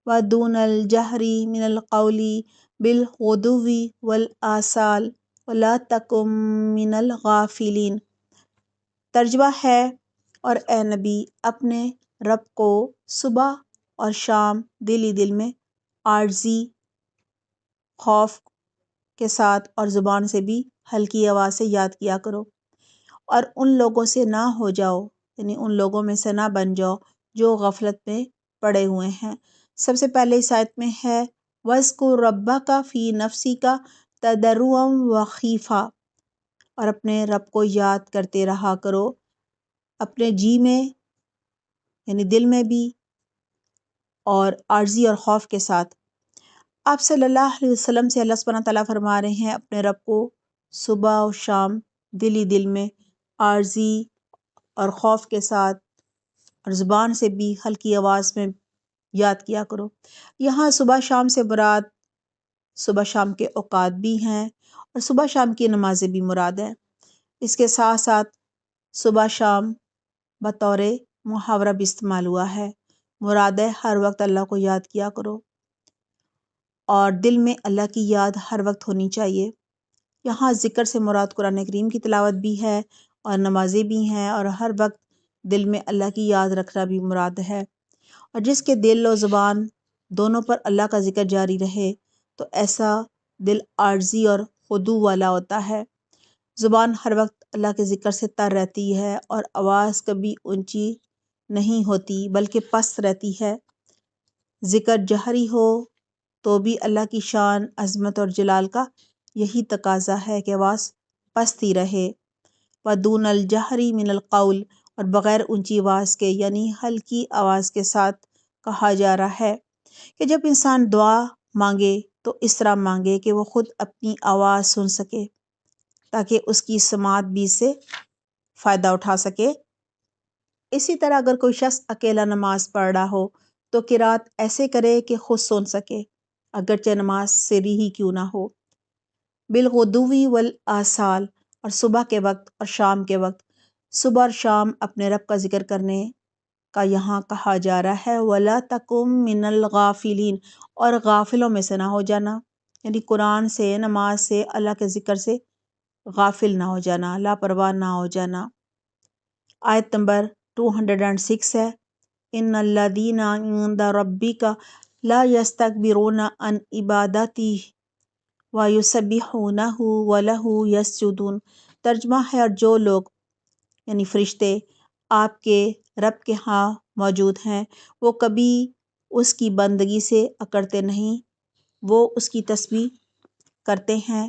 Speaker 1: وَدُونَ الْجَهْرِ مِنَ الْقَوْلِ بِالْغُدُوِّ وَالْآصَالِ وَلَا تَكُن مِّنَ الْغَافِلِينَ۔ ترجمہ ہے، اور اے نبی اپنے رب کو صبح اور شام دل ہی دل میں عاجزی، خوف کے ساتھ اور زبان سے بھی ہلکی آواز سے یاد کیا کرو، اور ان لوگوں سے نہ ہو جاؤ، یعنی ان لوگوں میں سے نہ بن جاؤ جو غفلت میں پڑے ہوئے ہیں۔ سب سے پہلے اس آیت میں ہے وَاذْكُرْ رَبَّكَ فِي نَفْسِكَ تَضَرُّعًا وَخِیفَةً، اور اپنے رب کو یاد کرتے رہا کرو اپنے جی میں یعنی دل میں بھی، اور عاجزی اور خوف کے ساتھ۔ آپ صلی اللہ علیہ وسلم سے اللہ سبحانہ تعالیٰ فرما رہے ہیں اپنے رب کو صبح و شام دلی دل میں عاجزی اور خوف کے ساتھ اور زبان سے بھی ہلکی آواز میں یاد کیا کرو۔ یہاں صبح شام سے مراد صبح شام کے اوقات بھی ہیں اور صبح شام کی نمازیں بھی مراد ہیں۔ اس کے ساتھ ساتھ صبح شام بطور محاورہ بھی استعمال ہوا ہے۔ مراد ہے ہر وقت اللہ کو یاد کیا کرو اور دل میں اللہ کی یاد ہر وقت ہونی چاہیے۔ یہاں ذکر سے مراد قرآن کریم کی تلاوت بھی ہے اور نمازیں بھی ہیں، اور ہر وقت دل میں اللہ کی یاد رکھنا بھی مراد ہے۔ اور جس کے دل و زبان دونوں پر اللہ کا ذکر جاری رہے تو ایسا دل عاجزی اور خضوع والا ہوتا ہے۔ زبان ہر وقت اللہ کے ذکر سے تر رہتی ہے اور آواز کبھی اونچی نہیں ہوتی بلکہ پست رہتی ہے۔ ذکر جہری ہو تو بھی اللہ کی شان، عظمت اور جلال کا یہی تقاضا ہے کہ آواز پست ہی رہے۔ وَدُونَ الْجَهْرِ مِنَ الْقَوْلِ، اور بغیر اونچی آواز کے یعنی ہلکی آواز کے ساتھ کہا جا رہا ہے کہ جب انسان دعا مانگے تو اس طرح مانگے کہ وہ خود اپنی آواز سن سکے تاکہ اس کی سماعت بھی سے فائدہ اٹھا سکے۔ اسی طرح اگر کوئی شخص اکیلا نماز پڑھ رہا ہو تو قرات ایسے کرے کہ خود سن سکے اگرچہ نماز سری ہی کیوں نہ ہو۔ بالغدو والآصال، اور صبح کے وقت اور شام کے وقت۔ صبح اور شام اپنے رب کا ذکر کرنے کا یہاں کہا جا رہا ہے وَلَا تَكُن مِّنَ الْغَافِلِينَ، اور غافلوں میں سے نہ ہو جانا، یعنی قرآن سے، نماز سے، اللہ کے ذکر سے غافل نہ ہو جانا، لاپرواہ نہ ہو جانا۔ آیت نمبر 206 ہے ان الذین عند ربک لا یستکبرون عن عبادتہ ویسبحونہ ولہ یسجدون۔ ترجمہ ہے اور جو لوگ یعنی فرشتے آپ کے رب کے ہاں موجود ہیں وہ کبھی اس کی بندگی سے اکڑتے نہیں، وہ اس کی تسبیح کرتے ہیں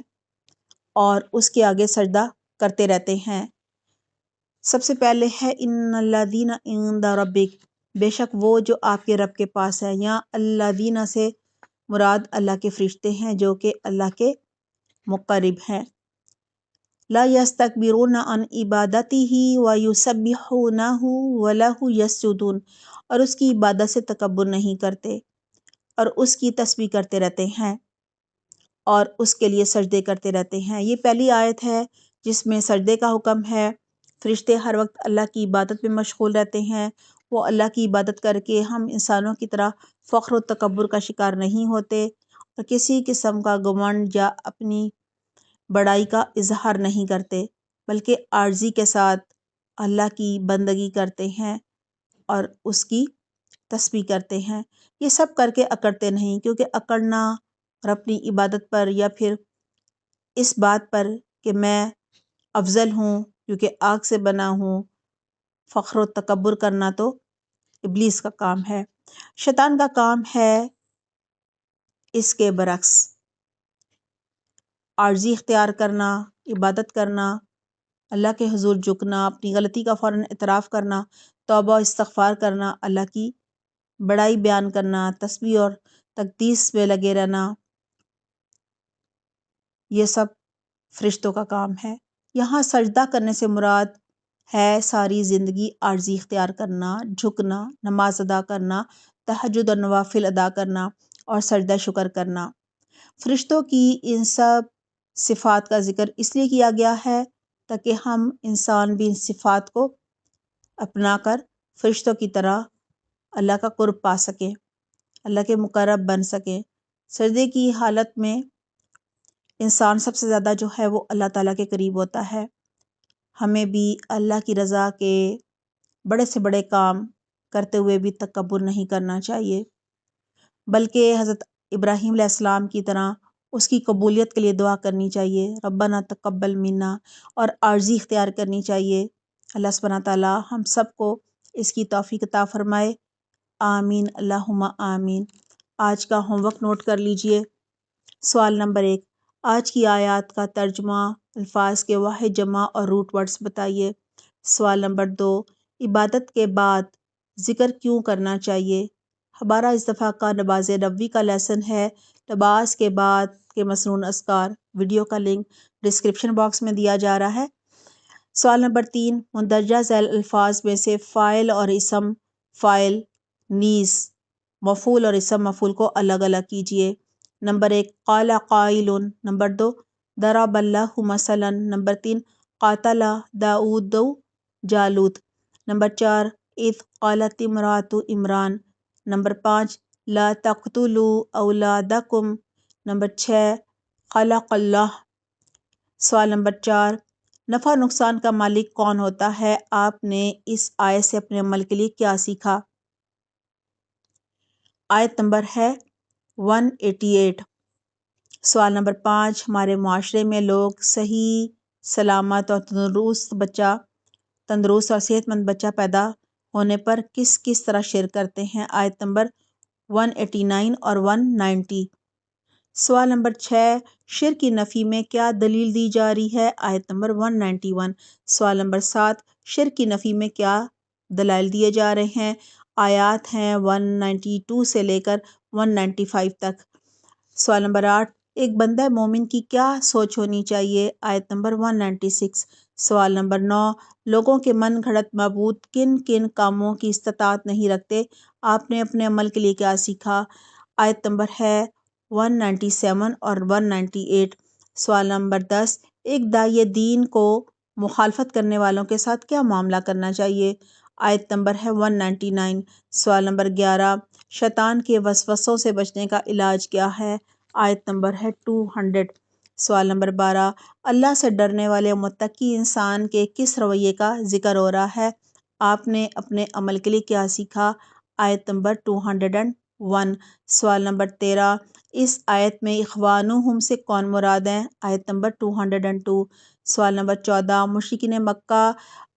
Speaker 1: اور اس کے آگے سجدہ کرتے رہتے ہیں۔ سب سے پہلے ہے ان الذین عند ربک، بے شک وہ جو آپ کے رب کے پاس ہے۔ یہاں الذین سے مراد اللہ کے فرشتے ہیں جو کہ اللہ کے مقرب ہیں۔ لا یستکبرون عن عبادتہ ویسبحونہ ولہ یسجدون، اور اس کی عبادت سے تکبر نہیں کرتے اور اس کی تسبیح کرتے رہتے ہیں اور اس کے لیے سجدے کرتے رہتے ہیں۔ یہ پہلی آیت ہے جس میں سجدے کا حکم ہے۔ فرشتے ہر وقت اللہ کی عبادت میں مشغول رہتے ہیں، وہ اللہ کی عبادت کر کے ہم انسانوں کی طرح فخر و تکبر کا شکار نہیں ہوتے اور کسی قسم کا گھمنڈ یا اپنی بڑائی کا اظہار نہیں کرتے، بلکہ عاجزی کے ساتھ اللہ کی بندگی کرتے ہیں اور اس کی تسبیح کرتے ہیں۔ یہ سب کر کے اکڑتے نہیں، کیونکہ اکڑنا اور اپنی عبادت پر یا پھر اس بات پر کہ میں افضل ہوں کیونکہ آگ سے بنا ہوں، فخر و تکبر کرنا تو ابلیس کا کام ہے۔ شیطان کا کام ہے اس کے برعکس عاجزی اختیار کرنا، عبادت کرنا، اللہ کے حضور جھکنا، اپنی غلطی کا فوراً اعتراف کرنا، توبہ و استغفار کرنا، اللہ کی بڑائی بیان کرنا، تسبیح اور تقدیس میں لگے رہنا، یہ سب فرشتوں کا کام ہے۔ یہاں سجدہ کرنے سے مراد ہے ساری زندگی عاجزی اختیار کرنا، جھکنا، نماز ادا کرنا، تہجد اور نوافل ادا کرنا اور سجدہ شکر کرنا۔ فرشتوں کی ان سب صفات کا ذکر اس لیے کیا گیا ہے تاکہ ہم انسان بھی ان صفات کو اپنا کر فرشتوں کی طرح اللہ کا قرب پا سکیں، اللہ کے مقرب بن سکیں۔ سجدے کی حالت میں انسان سب سے زیادہ جو ہے وہ اللہ تعالیٰ کے قریب ہوتا ہے۔ ہمیں بھی اللہ کی رضا کے بڑے سے بڑے کام کرتے ہوئے بھی تکبر نہیں کرنا چاہیے، بلکہ حضرت ابراہیم علیہ السلام کی طرح اس کی قبولیت کے لیے دعا کرنی چاہیے، ربنا تقبل منا، اور عاجزی اختیار کرنی چاہیے۔ اللہ سبحانہ تعالیٰ ہم سب کو اس کی توفیق عطا فرمائے۔ آمین اللہم آمین۔ آج کا ہوم ورک نوٹ کر لیجئے۔ سوال نمبر 1، آج کی آیات کا ترجمہ، الفاظ کے واحد جمع اور روٹ ورڈز بتائیے۔ سوال نمبر 2، عبادت کے بعد ذکر کیوں کرنا چاہیے؟ ہمارا اس دفعہ کا نماز نبوی کا لیسن ہے نماز کے بعد کے مسنون اذکار۔ ویڈیو کا لنک ڈسکرپشن باکس میں دیا جا رہا ہے۔ سوال نمبر 3، مندرجہ ذیل الفاظ میں سے فاعل اور اسم فاعل نیز مفعول اور اسم مفعول کو الگ الگ کیجیے۔ نمبر 1، قال قائل۔ نمبر 2، ضرب اللہ مثلا۔ نمبر 3، قاتل داؤد جالوت۔ نمبر 4، اذ قالت امرأۃ عمران۔ نمبر 5، لا تقتلوا اولادکم۔ نمبر 6، خلق اللہ۔ سوال نمبر 4، نفع نقصان کا مالک کون ہوتا ہے؟ آپ نے اس آیت سے اپنے عمل کے لیے کیا سیکھا؟ آیت نمبر ہے 188۔ سوال نمبر 5، ہمارے معاشرے میں لوگ صحیح سلامت اور تندرست اور صحت مند بچہ پیدا ہونے پر کس طرح شرک کرتے ہیں؟ آیت نمبر 189 اور 190۔ سوال نمبر 6، شرک کی نفی میں کیا دلیل دی جا رہی ہے؟ آیت نمبر 191۔ سوال نمبر 7، شرک کی نفی میں کیا دلائل دیے جا رہے ہیں؟ آیات ہیں 192 سے لے کر 195 تک۔ سوال نمبر 8، ایک بندہ مومن کی کیا سوچ ہونی چاہیے؟ آیت نمبر 196۔ سوال نمبر 9، لوگوں کے من گھڑت معبود کن کن کاموں کی استطاعت نہیں رکھتے؟ آپ نے اپنے عمل کے لیے کیا سیکھا؟ آیت نمبر ہے 197 اور 198۔ سوال نمبر 10، ایک داعی دین کو مخالفت کرنے والوں کے ساتھ کیا معاملہ کرنا چاہیے؟ آیت نمبر ہے 199۔ سوال نمبر 11، شیطان کے وسوسوں سے بچنے کا علاج کیا ہے؟ آیت نمبر ہے 200۔ سوال نمبر 12، اللہ سے ڈرنے والے متقی انسان کے کس رویے کا ذکر ہو رہا ہے؟ آپ نے اپنے عمل کے لیے کیا سیکھا؟ آیت نمبر 201۔ سوال نمبر 13، اس آیت میں اخوانہم سے کون مراد ہیں؟ آیت نمبر 202۔ سوال نمبر 14، مشرکین مکہ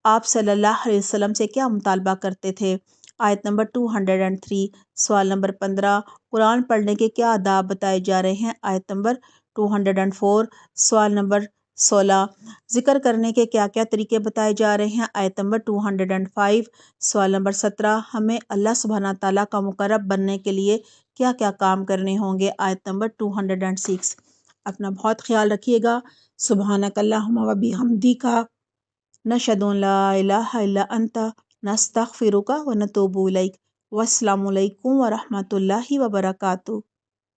Speaker 1: آپ صلی اللہ علیہ وسلم سے کیا مطالبہ کرتے تھے؟ آیت نمبر 203۔ سوال نمبر 15، قرآن پڑھنے کے کیا آداب بتائے جا رہے ہیں؟ آیت نمبر 204۔ سوال نمبر 16، ذکر کرنے کے کیا کیا طریقے بتائے جا رہے ہیں؟ آیت نمبر 205۔ سوال نمبر 17، ہمیں اللہ سبحانہ تعالیٰ کا مقرب بننے کے لیے کیا کیا کام کرنے ہوں گے؟ آیت نمبر 206۔ اپنا بہت خیال رکھیے گا۔ سبحانک اللہم و بحمدک، نشہد ان لا الہ الا انت، نستغفرک و نتوب الیک۔ والسلام علیکم ورحمۃ اللہ وبرکاتہ۔